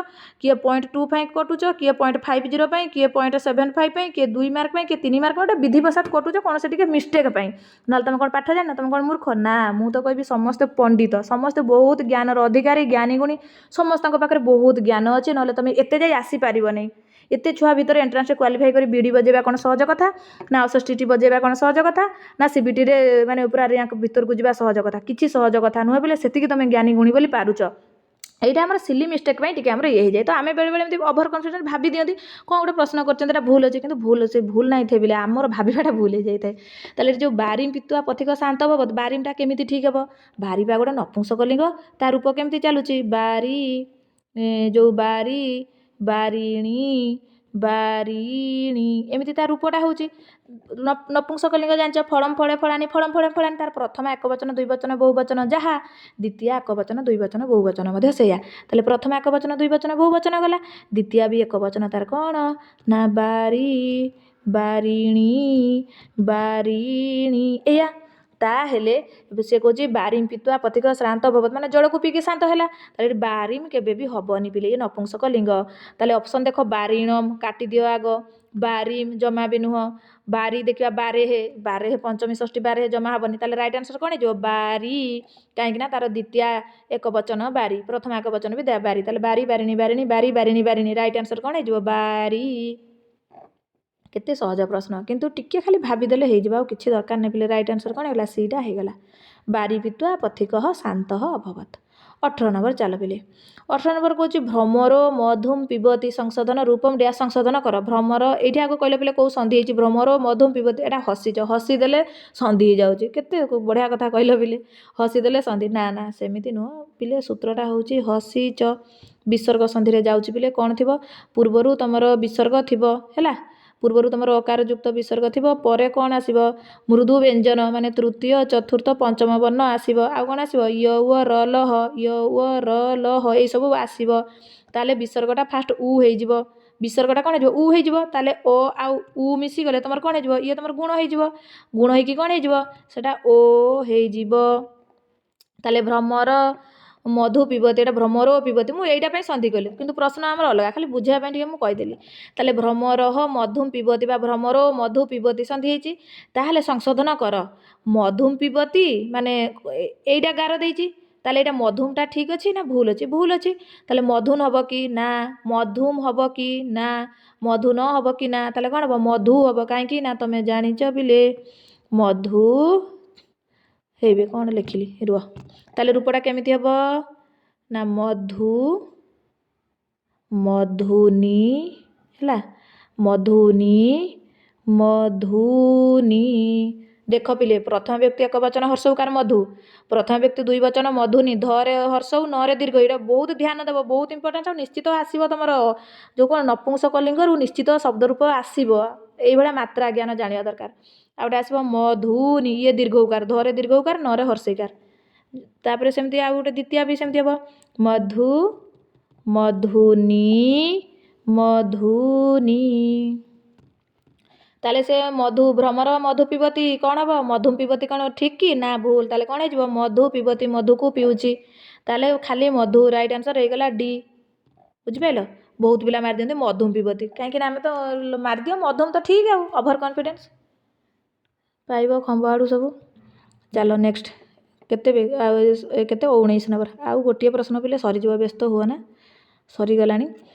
କିଏ 0.2 ପାଇଁ କଟୁଛ, କିଏ 0.50 ପାଇଁ, କିଏ 0.75 ପାଇଁ, କିଏ 2 ମାର୍କ ପାଇଁ, କିଏ 3 ମାର୍କ ପାଇଁ, ଗୋଟେ ବିଧିବସାତ କଟୁଛ କୌଣସି ଟିକେ ମିଷ୍ଟେକ୍ ପାଇଁ। ନହେଲେ ତମେ କ'ଣ ପାଠ ଜାଣିନ? ତମେ କ'ଣ ମୂର୍ଖ? ନା, ମୁଁ ତ କହିବି ସମସ୍ତେ ପଣ୍ଡିତ, ସମସ୍ତେ ବହୁତ ଜ୍ଞାନର ଅଧିକାରୀ, ଜ୍ଞାନୀ ଗୁଣୀ, ସମସ୍ତଙ୍କ ପାଖରେ ବହୁତ ଜ୍ଞାନ ଅଛି। ନହେଲେ ତମେ ଏତେ ଯାଇ ଆସିପାରିବ ନାହିଁ। ଏତେ ଛୁଆ ଭିତରେ ଏଣ୍ଟ୍ରାନ୍ସରେ କ୍ୱାଲିଫାଇ କରି BEd ବଜେଇବା କ'ଣ ସହଜ କଥା? ନା OSSTET ବଜେଇବା କ'ଣ ସହଜ କଥା? ନା CBTରେ ମାନେ ପୁରା ର୍ୟାଙ୍କ ଭିତରକୁ ଯିବା ସହଜ କଥା? କିଛି ସହଜ କଥା ନୁହେଁ ବୋଲେ ସେତିକି ତମେ ଜ୍ଞାନୀ ଗୁଣୀ ବୋଲି ପାରୁଛ। এইটা আমার সিলি মিଷ୍ଟେକ୍ ପାଇଁ ଟିକେ ଆମର ଇଏ ହେଇଯାଏ। ତ ଆମେ ବେଳେବେଳେ ଏମିତି ଓଭର କନଫିଡେଣ୍ଟ ଭାବି ଦିଅନ୍ତି କ'ଣ ଗୋଟେ ପ୍ରଶ୍ନ କରିଛନ୍ତି ଏଇଟା ଭୁଲ ଅଛି, କିନ୍ତୁ ଭୁଲ ସେ ଭୁଲ ନାହିଁ ଥାଏ ବୋଲି ଆମର ଭାବିବାଟା ଭୁଲ ହେଇଯାଇଥାଏ। ତାହେଲେ ଏଠି ଯେଉଁ ବାରିମ ପିତୁଆ ପଥିକ ଶାନ୍ତ ଭବତ, ବାରିମଟା କେମିତି ଠିକ୍ ହେବ? ବାରି ବା ଗୋଟେ ନପୁଂସକଲିଙ୍ଗ, ତା ରୂପ କେମିତି ଚାଲୁଛି? ବାରି, ଯେଉଁ ବାରି, ବାରିଣୀ, ବାରିଣୀ, ଏମିତି ତା ରୂପଟା ହେଉଛି। ନପୁଂସକଲିଙ୍ଗ ଜାଣିଛ, ଫଳମ ଫଳେ ଫଳାନି, ଫଳମ ଫଳେ ଫଳାନି, ତାର ପ୍ରଥମ ଏକବଚନ ଦ୍ୱିବଚନ ବହୁବଚନ ଯାହା, ଦ୍ୱିତୀୟ ଏକବଚନ ଦ୍ୱିବଚନ ବହୁବଚନ ମଧ୍ୟ ସେଇଆ। ତାହେଲେ ପ୍ରଥମ ଏକବଚନ ଦ୍ୱିବଚନ ବହୁବଚନ ଗଲା, ଦ୍ୱିତୀୟ ବି ଏକବଚନ, ତାର କ'ଣ ନା ବାରି, ବାରିଣୀ, ବାରିଣୀ, ଏଇଆ। ତାହେଲେ ସେ କହୁଛି ବାରିମ ପିତୁଆ ପଥିକ ଶ୍ରାନ୍ତ ଭବତ, ମାନେ ଜଳକୁ ପିଇକି ଶାନ୍ତ ହେଲା। ତାହେଲେ ବାରିମ କେବେ ବି ହବନି ପିଲେ, ଇଏ ନପୁଂସକଲିଙ୍ଗ। ତାହେଲେ ଅପସନ୍ ଦେଖ, ବାରିଣମ କାଟିଦିଅ ଆଗ, ବାରିମ ଜମା ବି ନୁହଁ, ବାରି ଦେଖିବା ବାରେହେ, ବାରେହେ ପଞ୍ଚମୀ ଷଷ୍ଠୀ ବାରେହେ ଜମା ହବନି। ତାହେଲେ ରାଇଟ୍ ଆନ୍ସର କ'ଣ ହେଇଯିବ? ବାରି, କାହିଁକି ନା ତାର ଦ୍ୱିତୀୟ ଏକବଚନ ବାରି, ପ୍ରଥମ ଏକବଚନ ବି ବାରି। ତାହେଲେ ବାରି, ବାରିଣୀ, ବାରିଣୀ, ବାରି, ବାରିଣୀ, ବାରିଣୀ, ରାଇଟ୍ ଆନ୍ସର କ'ଣ ହେଇଯିବ? ବାରି। କେତେ ସହଜ ପ୍ରଶ୍ନ, କିନ୍ତୁ ଟିକେ ଖାଲି ଭାବିଦେଲେ ହେଇଯିବ, ଆଉ କିଛି ଦରକାର ନାହିଁ ପିଲେ। ରାଇଟ୍ ଆନ୍ସର କ'ଣ ହେଇଗଲା? ସିଟା ହେଇଗଲା। ବାରି ପିତୁଆ ପଥିକଃ ଶାନ୍ତଃ ଅଭବତ। 18 ନମ୍ବର ଚାଲ ପିଲେ। 18 ନମ୍ବର କହୁଛି ଭ୍ରମର ମଧୁମ ପିବତୀ ସଂଶୋଧନ ରୂପମ ଡ୍ୟାସ୍ ସଂଶୋଧନ କର। ଭ୍ରମର, ଏଇଠି ଆଗ କହିଲେ ପିଲେ କେଉଁ ସନ୍ଧି ହେଇଛି? ଭ୍ରମର ମଧୁମ ପିବତୀ, ଏଇଟା ହସିଛ, ହସି ଦେଲେ ସନ୍ଧି ହେଇଯାଉଛି। କେତେ ବଢ଼ିଆ କଥା କହିଲ ପିଲେ, ହସି ଦେଲେ ସନ୍ଧି। ନା ନା, ସେମିତି ନୁହଁ ପିଲେ, ସୂତ୍ରଟା ହେଉଛି ହସିଛ ବିସର୍ଗ ସନ୍ଧିରେ ଯାଉଛି ପିଲେ। କ'ଣ ଥିବ? ପୂର୍ବରୁ ତମର ବିସର୍ଗ ଥିବ, ହେଲା, ପୂର୍ବରୁ ତମର ଅକାର ଯୁକ୍ତ ବିସର୍ଗ ଥିବ, ପରେ କ'ଣ ଆସିବ? ମୃଦୁ ବ୍ୟଞ୍ଜନ, ମାନେ ତୃତୀୟ ଚତୁର୍ଥ ପଞ୍ଚମ ବର୍ଣ୍ଣ ଆସିବ। ଆଉ କ'ଣ ଆସିବ? ୟ ଉ ର ଲ ହ, ୟ ଉ ର ଲ ହ, ଏଇସବୁ ଆସିବ। ତାହେଲେ ବିସର୍ଗଟା ଫାଷ୍ଟ ଉ ହେଇଯିବ, ବିସର୍ଗଟା କ'ଣ ହେଇଯିବ? ଉ ହେଇଯିବ। ତାହେଲେ ଅ ଆଉ ଉ ମିଶିଗଲେ ତମର କ'ଣ ହେଇଯିବ? ଇଏ ତମର ଗୁଣ ହେଇଯିବ, ଗୁଣ ହେଇକି କ'ଣ ହେଇଯିବ? ସେଟା ଓ ହେଇଯିବ। ତାହେଲେ ଭ୍ରମର ମଧୁ ପିବତୀ, ଏଇଟା ଭ୍ରମର ପିବତୀ, ମୁଁ ଏଇଟା ପାଇଁ ସନ୍ଧି କଲି, କିନ୍ତୁ ପ୍ରଶ୍ନ ଆମର ଅଲଗା, ଖାଲି ବୁଝିବା ପାଇଁ ଟିକେ ମୁଁ କହିଦେଲି। ତାହେଲେ ଭ୍ରମରଃ ମଧୁମ ପିବତୀ ବା ଭ୍ରମର ମଧୁ ପିବତୀ ସନ୍ଧି ହେଇଛି। ତାହେଲେ ସଂଶୋଧନ କର, ମଧୁମ ପିବତୀ ମାନେ ଏଇଟା ଗାର ଦେଇଛି, ତାହେଲେ ଏଇଟା ମଧୁମଟା ଠିକ୍ ଅଛି ନା ଭୁଲ ଅଛି? ଭୁଲ ଅଛି। ତାହେଲେ ମଧୁନ ହବ କି ନା? ମଧୁମ ହବ କି ନା? ମଧୁନ ହବ କି ନା? ତାହେଲେ କ'ଣ ହବ? ମଧୁ ହବ। କାହିଁକି ନା ତମେ ଜାଣିଛ ପିଲେ ମଧୁ ହେଇବେ, କ'ଣ ଲେଖିଲି ରୁହ। ତାହେଲେ ରୂପଟା କେମିତି ହେବ? ନା ମଧୁ, ମଧୁନି, ହେଲା, ମଧୁନି, ମଧୁନି। ଦେଖ ପିଲେ, ପ୍ରଥମ ବ୍ୟକ୍ତି ଏକବଚନ ହର୍ଷ ଉକାର ମଧୁ, ପ୍ରଥମ ବ୍ୟକ୍ତି ଦ୍ୱିବଚନ ମଧୁନି, ଧରେ ହର୍ଷ ନରେ ଦୀର୍ଘ। ଏଇଟା ବହୁତ ଧ୍ୟାନ ଦେବ, ବହୁତ ଇମ୍ପୋର୍ଟାଣ୍ଟ। ଆଉ ନିଶ୍ଚିତ ଆସିବ ତମର ଯେଉଁ କ'ଣ ନପୁଂସକଲିଙ୍ଗରୁ ନିଶ୍ଚିତ ଶବ୍ଦ ରୂପ ଆସିବ। ଏଇଭଳିଆ ମାତ୍ରା ଜ୍ଞାନ ଜାଣିବା ଦରକାର। ଆଉ ଗୋଟେ ଆସିବ ମଧୁନି, ଇଏ ଦୀର୍ଘ ଉକାର, ଧରେ ଦୀର୍ଘ ଉକାର, ନରେ ହର୍ଷଇକାର। ତାପରେ ସେମିତି ଆଉ ଗୋଟେ ଦ୍ୱିତୀୟ ବି ସେମିତି ହେବ, ମଧୁ, ମଧୁନି, ମଧୁନି। ତାହେଲେ ସେ ମଧୁ, ଭ୍ରମର ମଧୁ ପିବତୀ କ'ଣ ହେବ? ମଧୁ ପିବତୀ କ'ଣ ଠିକ୍ କି ନା ଭୁଲ? ତାହେଲେ କ'ଣ ହେଇଯିବ? ମଧୁ ପିବତୀ, ମଧୁକୁ ପିଉଛି। ତାହେଲେ ଖାଲି ମଧୁ, ରାଇଟ୍ ଆନ୍ସର ହେଇଗଲା ଡି। ବୁଝିପାରିଲ? ବହୁତ ପିଲା ମାରିଦିଅନ୍ତି ମଧୁମ ପିବତୀ, କାହିଁକିନା ଆମେ ତ ମାରିଦିଅ ମଧୁମ ତ ଠିକ୍, ଆଉ ଓଭର କନଫିଡେନ୍ସ ପାଇବ ଖମ୍ବ ଆଡ଼ୁ ସବୁ। ଚାଲ ନେକ୍ସଟ, କେତେ ଆଉ କେତେ? 19 ନମ୍ବର। ଆଉ ଗୋଟିଏ ପ୍ରଶ୍ନ ପିଲେ ସରିଯିବ, ବ୍ୟସ୍ତ ହୁଅ ନା, ସରିଗଲାଣି।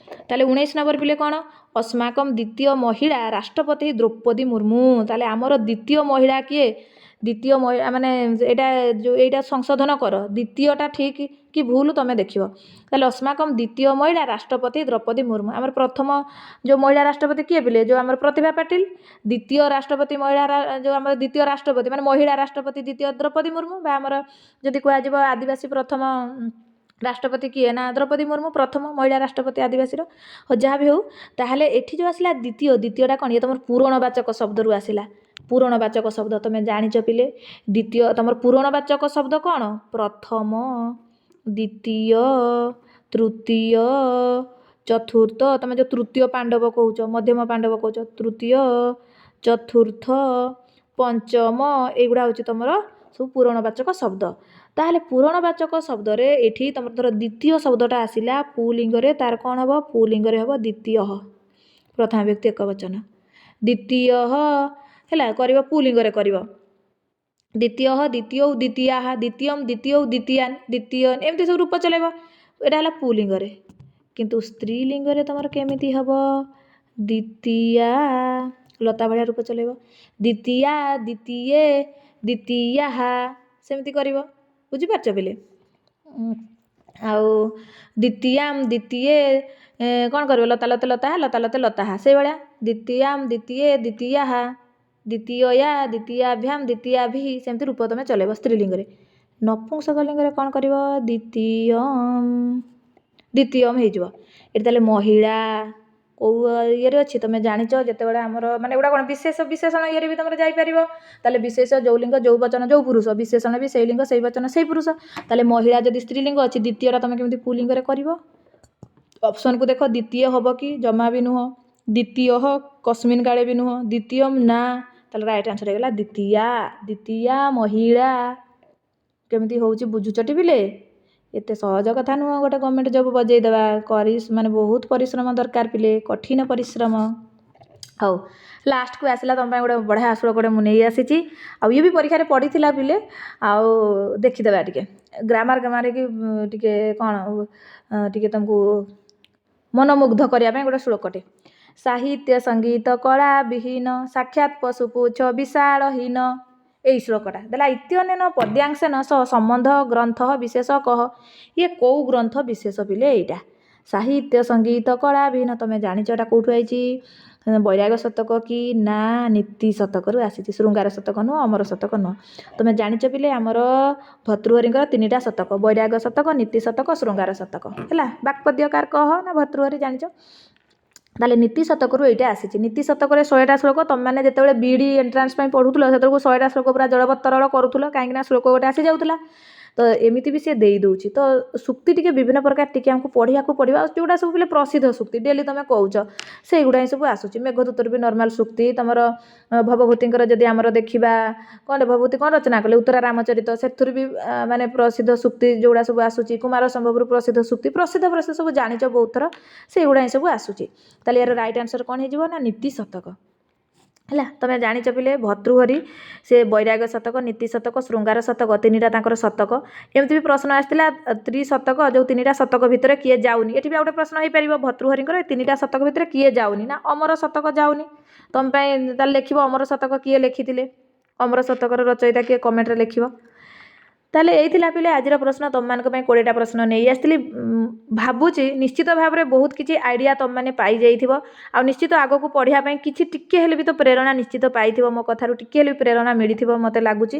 ତାହେଲେ 19 ନମ୍ବର ପିଲେ କ'ଣ? अस्माकं द्वितीय महिला राष्ट्रपति द्रौपदी मुर्मू। ताले आमर द्वितीय महिला किए? द्वितीय महिला माने एटा जो एटा संशोधन कर, द्वितीयटा ठीक कि भूल तुम देखियो। ताले अस्माकं द्वितीय महिला राष्ट्रपति द्रौपदी मुर्मू। आमर प्रथम जो महिला राष्ट्रपति किए पिले? जो आमर प्रतिभा पाटिल। द्वितीय राष्ट्रपति महिला जो आमर द्वितीय राष्ट्रपति माने महिला राष्ट्रपति द्वितीय द्रौपदी मुर्मू, बा आमर जदि कह जिवो आदिवासी प्रथम राष्ट्रपति किए? ना द्रौपदी मुर्मू प्रथम महिला राष्ट्रपति आदिवासी हो। जहाँ भी हो, ताहले एठी जो आसला द्वितीय, द्वितीयटा कौन? ये तुम पूरणवाचक शब्द रु आसला। पूरणवाचक शब्द तुम जानिच पिले, द्वितीय तुम पूरणवाचक शब्द कौन? प्रथम, द्वितीय, तृतीय, चतुर्थ। तुम जो तृतीय पांडव कौच, मध्यम पांडव कौच, तृतीय, चतुर्थ, पंचम, एगुड़ा हूँ तुम सब पूरणवाचक शब्द। ताहले पूरणवाचक शब्द रे एठी तुम धर द्वितीय शब्दटा आसिला पुलिंग रे, तार कौन हम? पुलिंग रे हम द्वितीय, प्रथम व्यक्ति एकवचन, द्वितीय है कर पुलिंग रे कर द्वितीय, द्वितीय, द्वितीया, द्वितीयम, द्वितीय, द्वितीयान, द्वितीय, एमती सब रूप चलेब। यहाँ है पुलिंग रे, किंतु स्त्रीलिंग रे तुम केमिति हम? द्वितीया, लता भाया रूप चलेब, द्वितीया, द्वितीय, द्वितीया, सेमती कर। बुझिपारछ पिले? ଆଉ ଦ୍ୱିତୀୟାମ୍ ଦ୍ୱିତୀये କ'ଣ କରିବ ଲତା ଲତେ ଲତା ଲତା ଲତେ ଲତାହା ସେଇଭଳିଆ ଦ୍ୱିତୀୟାମ୍ ଦ୍ୱିତୀये ଦ୍ୱିତୀୟାଃ ଦ୍ୱିତୀୟା ଦ୍ୱିତୀୟାଭ୍ୟାମ୍ ଦ୍ୱିତୀୟାଭିଃ ସେମିତି ରୂପ ତୁମେ ଚଲେଇବ ସ୍ତ୍ରୀଲିଙ୍ଗରେ। ନପୁଂସକଲିଙ୍ଗରେ କ'ଣ କରିବ ଦ୍ୱିତୀୟମ୍ ହେଇଯିବ। ଏଠି ତାହେଲେ ମହିଳା କେଉଁ ଇଏରେ ଅଛି ତୁମେ ଜାଣିଛ ଯେତେବେଳେ ଆମର ମାନେ ଏଗୁଡ଼ା କ'ଣ ବିଶେଷଣ ଇଏରେ ବି ତୁମର ଯାଇପାରିବ। ତାହେଲେ ବିଶେଷ ଯେଉଁ ଲିଙ୍ଗ ଯେଉଁ ବଚନ ଯେଉଁ ପୁରୁଷ ବିଶେଷଣ ବି ସେଇ ଲିଙ୍ଗ ସେଇ ବଚନ ସେଇ ପୁରୁଷ। ତାହେଲେ ମହିଳା ଯଦି ସ୍ତ୍ରୀଲିଙ୍ଗ ଅଛି ଦ୍ୱିତୀୟଟା ତୁମେ କେମିତି ପୁଲିଙ୍ଗରେ କରିବ। ଅପସନ୍କୁ ଦେଖ ଦ୍ୱିତୀୟ ହେବ କି ଜମା ବି ନୁହଁ ଦ୍ୱିତୀୟ କସ୍ମିନ୍ କାଳେ ବି ନୁହଁ ଦ୍ୱିତୀୟମ୍ ନା ତାହେଲେ ରାଇଟ୍ ଆନ୍ସର୍ ହେଇଗଲା ଦ୍ୱିତୀୟା ମହିଳା। କେମିତି ହେଉଛି ବୁଝୁଛଟି ପିଲେ। ଏତେ ସହଜ କଥା ନୁହଁ ଗୋଟେ ଗଭର୍ଣ୍ଣମେଣ୍ଟ ଜବ୍ ବଜେଇଦେବା ମାନେ ବହୁତ ପରିଶ୍ରମ ଦରକାର ପିଲେ କଠିନ ପରିଶ୍ରମ। ହଉ ଲାଷ୍ଟକୁ ଆସିଲା ତୁମ ପାଇଁ ଗୋଟେ ବଢ଼ିଆ ଶ୍ଲୋକ ଗୋଟେ ମୁଁ ନେଇ ଆସିଛି। ଆଉ ଇଏ ବି ପରୀକ୍ଷାରେ ପଡ଼ିଥିଲା ପିଲେ। ଆଉ ଦେଖିଦେବା ଟିକେ ଗ୍ରାମାରିକ ଟିକେ କ'ଣ ଟିକେ ତୁମକୁ ମନମୁଗ୍ଧ କରିବା ପାଇଁ ଗୋଟେ ଶ୍ଲୋକଟେ। ସାହିତ୍ୟ ସଙ୍ଗୀତ କଳା ବିହୀନ ସାକ୍ଷାତ୍ ପଶୁପୁଚ୍ଛ ବିଶାଳହୀନ ଏଇ ଶ୍ଲୋକଟା ଦେଲା। ଇତ୍ୟନେନ ପଦ୍ୟାଂଶେନ ସହ ସମ୍ବନ୍ଧ ଗ୍ରନ୍ଥ ବିଶେଷ କହ। ଇଏ କେଉଁ ଗ୍ରନ୍ଥ ବିଶେଷ ପିଲେ ଏଇଟା। ସାହିତ୍ୟ ସଙ୍ଗୀତ କଳା ବିହୀନ ତୁମେ ଜାଣିଛ ଏଇଟା କେଉଁଠୁ ଆଇଛି। ବୈରାଗ ଶତକ କି ନା ନୀତି ଶତକରୁ ଆସିଛି। ଶୃଙ୍ଗାର ଶତକ ନୁହଁ ଅମର ଶତକ ନୁହଁ। ତୁମେ ଜାଣିଛ ପିଲେ ଆମର ଭର୍ତ୍ତୃହରିଙ୍କର 3ଟା ଶତକ ବୈରାଗ ଶତକ ନୀତି ଶତକ ଶୃଙ୍ଗାର ଶତକ ହେଲା। ବାକ୍ପଦ୍ୟକାର କହ ନା ଭର୍ତ୍ତୃହରି ଜାଣିଛ। ତାହେଲେ ନୀତି ଶତକରୁ ଏଇଟା ଆସିଛି। ନୀତି ଶତକରେ 100ଟା ଶ୍ଲୋକ ତୁମମାନେ ଯେତେବେଳେ ବିଇଡ଼ି ଏଣ୍ଟ୍ରାନ୍ସ ପାଇଁ ପଢ଼ୁଥିଲ ସେତେବେଳକୁ 100ଟା ଶ୍ଲୋକ ପୁରା ଜଳବତ୍ତରଳ କରୁଥିଲ କାହିଁକିନା ଶ୍ଲୋକ ଗୋଟେ ଆସିଯାଉଥିଲା। ତ ଏମିତି ବି ସିଏ ଦେଇଦେଉଛି। ତ ସୂକ୍ତି ଟିକେ ବିଭିନ୍ନ ପ୍ରକାର ଟିକେ ଆମକୁ ପଢ଼ିବାକୁ ପଡ଼ିବ। ଆଉ ଯେଉଁଗୁଡ଼ା ସବୁ ପିଲେ ପ୍ରସିଦ୍ଧ ସୂକ୍ତି ଡେଲି ତୁମେ କହୁଛ ସେଇଗୁଡ଼ା ହିଁ ସବୁ ଆସୁଛି। ମେଘଦୂତରୁ ବି ନର୍ମାଲ୍ ସୂକ୍ତି ତୁମର ଭବଭୂତିଙ୍କର ଯଦି ଆମର ଦେଖିବା କ'ଣ ଭବଭୂତି କ'ଣ ରଚନା କଲେ ଉତ୍ତରା ରାମଚରିତ ସେଥିରୁ ବି ମାନେ ପ୍ରସିଦ୍ଧ ସୂକ୍ତି ଯେଉଁଗୁଡ଼ା ସବୁ ଆସୁଛି। କୁମାର ସମ୍ଭବରୁ ପ୍ରସିଦ୍ଧ ସୂକ୍ତି ପ୍ରସିଦ୍ଧ ସବୁ ଜାଣିଛ ବହୁତ ଥର ସେଇଗୁଡ଼ା ହିଁ ସବୁ ଆସୁଛି। ତାହେଲେ ଏହାର ରାଇଟ୍ ଆନ୍ସର୍ କ'ଣ ହେଇଯିବ ନା ନୀତି ଶତକ ହେଲା। ତୁମେ ଜାଣିଛ ପିଲେ ଭର୍ତ୍ତୃହରି ସେ ବୈରାଗ ଶତକ ନୀତି ଶତକ ଶୃଙ୍ଗାର ଶତକ 3ଟା ତାଙ୍କର ଶତକ। ଏମିତି ବି ପ୍ରଶ୍ନ ଆସିଥିଲା ତ୍ରିଶତକ ଯେଉଁ 3ଟା ଶତକ ଭିତରେ କିଏ ଯାଉନି। ଏଠି ବି ଆଉ ଗୋଟେ ପ୍ରଶ୍ନ ହେଇପାରିବ ଭର୍ତ୍ତୃହରିଙ୍କର 3ଟା ଶତକ ଭିତରେ କିଏ ଯାଉନି ନା ଅମର ଶତକ ଯାଉନି। ତୁମ ପାଇଁ ତାହେଲେ ଲେଖିବ ଅମର ଶତକ କିଏ ଲେଖିଥିଲେ ଅମର ଶତକର ରଚୟିତା କିଏ କମେଣ୍ଟରେ ଲେଖିବ। ତାହେଲେ ଏଇ ଥିଲା ପିଲେ ଆଜିର ପ୍ରଶ୍ନ ତୁମମାନଙ୍କ ପାଇଁ 20ଟା ପ୍ରଶ୍ନ ନେଇ ଆସିଥିଲି। ଭାବୁଛି ନିଶ୍ଚିତ ଭାବରେ ବହୁତ କିଛି ଆଇଡ଼ିଆ ତୁମମାନେ ପାଇଯାଇଥିବ। ଆଉ ନିଶ୍ଚିତ ଆଗକୁ ପଢ଼ିବା ପାଇଁ କିଛି ଟିକେ ହେଲେ ବି ତ ପ୍ରେରଣା ନିଶ୍ଚିତ ପାଇଥିବ। ମୋ କଥାରୁ ଟିକେ ହେଲେ ବି ପ୍ରେରଣା ମିଳିଥିବ ମୋତେ ଲାଗୁଛି।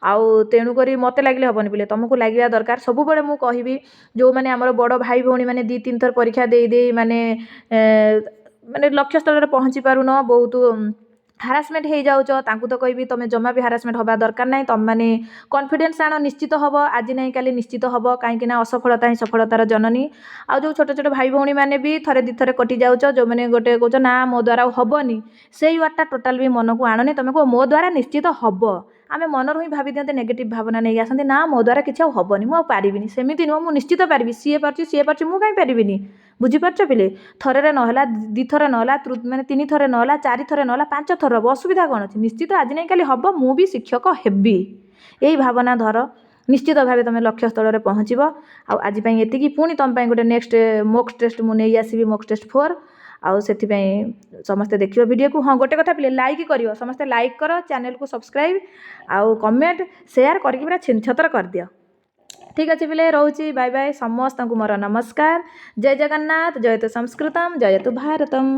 ଆଉ ତେଣୁକରି ମୋତେ ଲାଗିଲେ ହେବନି ପିଲେ ତୁମକୁ ଲାଗିବା ଦରକାର। ସବୁବେଳେ ମୁଁ କହିବି ଯେଉଁମାନେ ଆମର ବଡ଼ ଭାଇ ଭଉଣୀମାନେ 2-3 ଥର ପରୀକ୍ଷା ଦେଇ ମାନେ ଲକ୍ଷ୍ୟ ସ୍ଥଳରେ ପହଞ୍ଚି ପାରୁନ ବହୁତ ହାରାସମେଣ୍ଟ ହେଇଯାଉଛ ତାଙ୍କୁ ତ କହିବି ତୁମେ ଜମା ବି ହାରାସମେଣ୍ଟ ହେବା ଦରକାର ନାହିଁ। ତୁମମାନେ କନଫିଡେନ୍ସ ଆଣ ନିଶ୍ଚିତ ହେବ ଆଜି ନାହିଁ କାଲି ନିଶ୍ଚିତ ହେବ। କାହିଁକିନା ଅସଫଳତା ହିଁ ସଫଳତାର ଜନନୀ। ଆଉ ଯେଉଁ ଛୋଟ ଛୋଟ ଭାଇ ଭଉଣୀମାନେ ବି ଥରେ 2 ଥର କଟି ଯାଉଛ ଯେଉଁମାନେ ଗୋଟେ କହୁଛ ନା ମୋ ଦ୍ୱାରା ଆଉ ହେବନି ସେଇ ୱାର୍ଡ଼ଟା ଟୋଟାଲ୍ ବି ମନକୁ ଆଣନି। ତୁମେ କୁହ ମୋ ଦ୍ୱାରା ନିଶ୍ଚିତ ହେବ। ଆମେ ମନରୁ ହିଁ ଭାବି ଦିଅନ୍ତି ନେଗେଟିଭ୍ ଭାବନା ନେଇ ଆସନ୍ତି ନା ମୋ ଦ୍ୱାରା କିଛି ଆଉ ହେବନି ମୁଁ ଆଉ ପାରିବିନି। ସେମିତି ନୁହଁ ମୁଁ ନିଶ୍ଚିତ ପାରିବି। ସିଏ ପାରୁଛି ମୁଁ କାହିଁ ପାରିବିନି। ବୁଝିପାରୁଛ ପିଲେ। ଥରରେ ନହେଲା 2 ଥର ନହେଲା ମାନେ 3 ଥର ନହେଲା 4 ଥର ନହେଲା 5 ଥର ହେବ ଅସୁବିଧା କ'ଣ ଅଛି। ନିଶ୍ଚିତ ଆଜି ନାହିଁ କାଲି ହେବ ମୁଁ ବି ଶିକ୍ଷକ ହେବି। ଏଇ ଭାବନା ଧର ନିଶ୍ଚିତ ଭାବେ ତୁମେ ଲକ୍ଷ୍ୟ ସ୍ଥଳରେ ପହଞ୍ଚିବ। ଆଉ ଆଜି ପାଇଁ ଏତିକି। ପୁଣି ତୁମ ପାଇଁ ଗୋଟେ ନେକ୍ସଟ ମକ୍ ଟେଷ୍ଟ ମୁଁ ନେଇ ଆସିବି ମକ୍ ଟେଷ୍ଟ 4। ଆଉ ସେଥିପାଇଁ ସମସ୍ତେ ଦେଖିବ ଭିଡ଼ିଓକୁ। ହଁ ଗୋଟେ କଥା ପିଲେ ଲାଇକ୍ କରିବ ସମସ୍ତେ ଲାଇକ୍ କର ଚ୍ୟାନେଲକୁ ସବସ୍କ୍ରାଇବ୍ ଆଉ କମେଣ୍ଟ ସେୟାର କରିକି ପୁରା ଛିନଛତର କରିଦିଅ। ଠିକ୍ ଅଛି ପିଲେ ରହୁଛି ବାଏ ବାଏ। ସମସ୍ତଙ୍କୁ ମୋର ନମସ୍କାର। ଜୟ ଜଗନ୍ନାଥ ଜୟତୁ ସଂସ୍କୃତମ୍ ଜୟତୁ ଭାରତମ୍।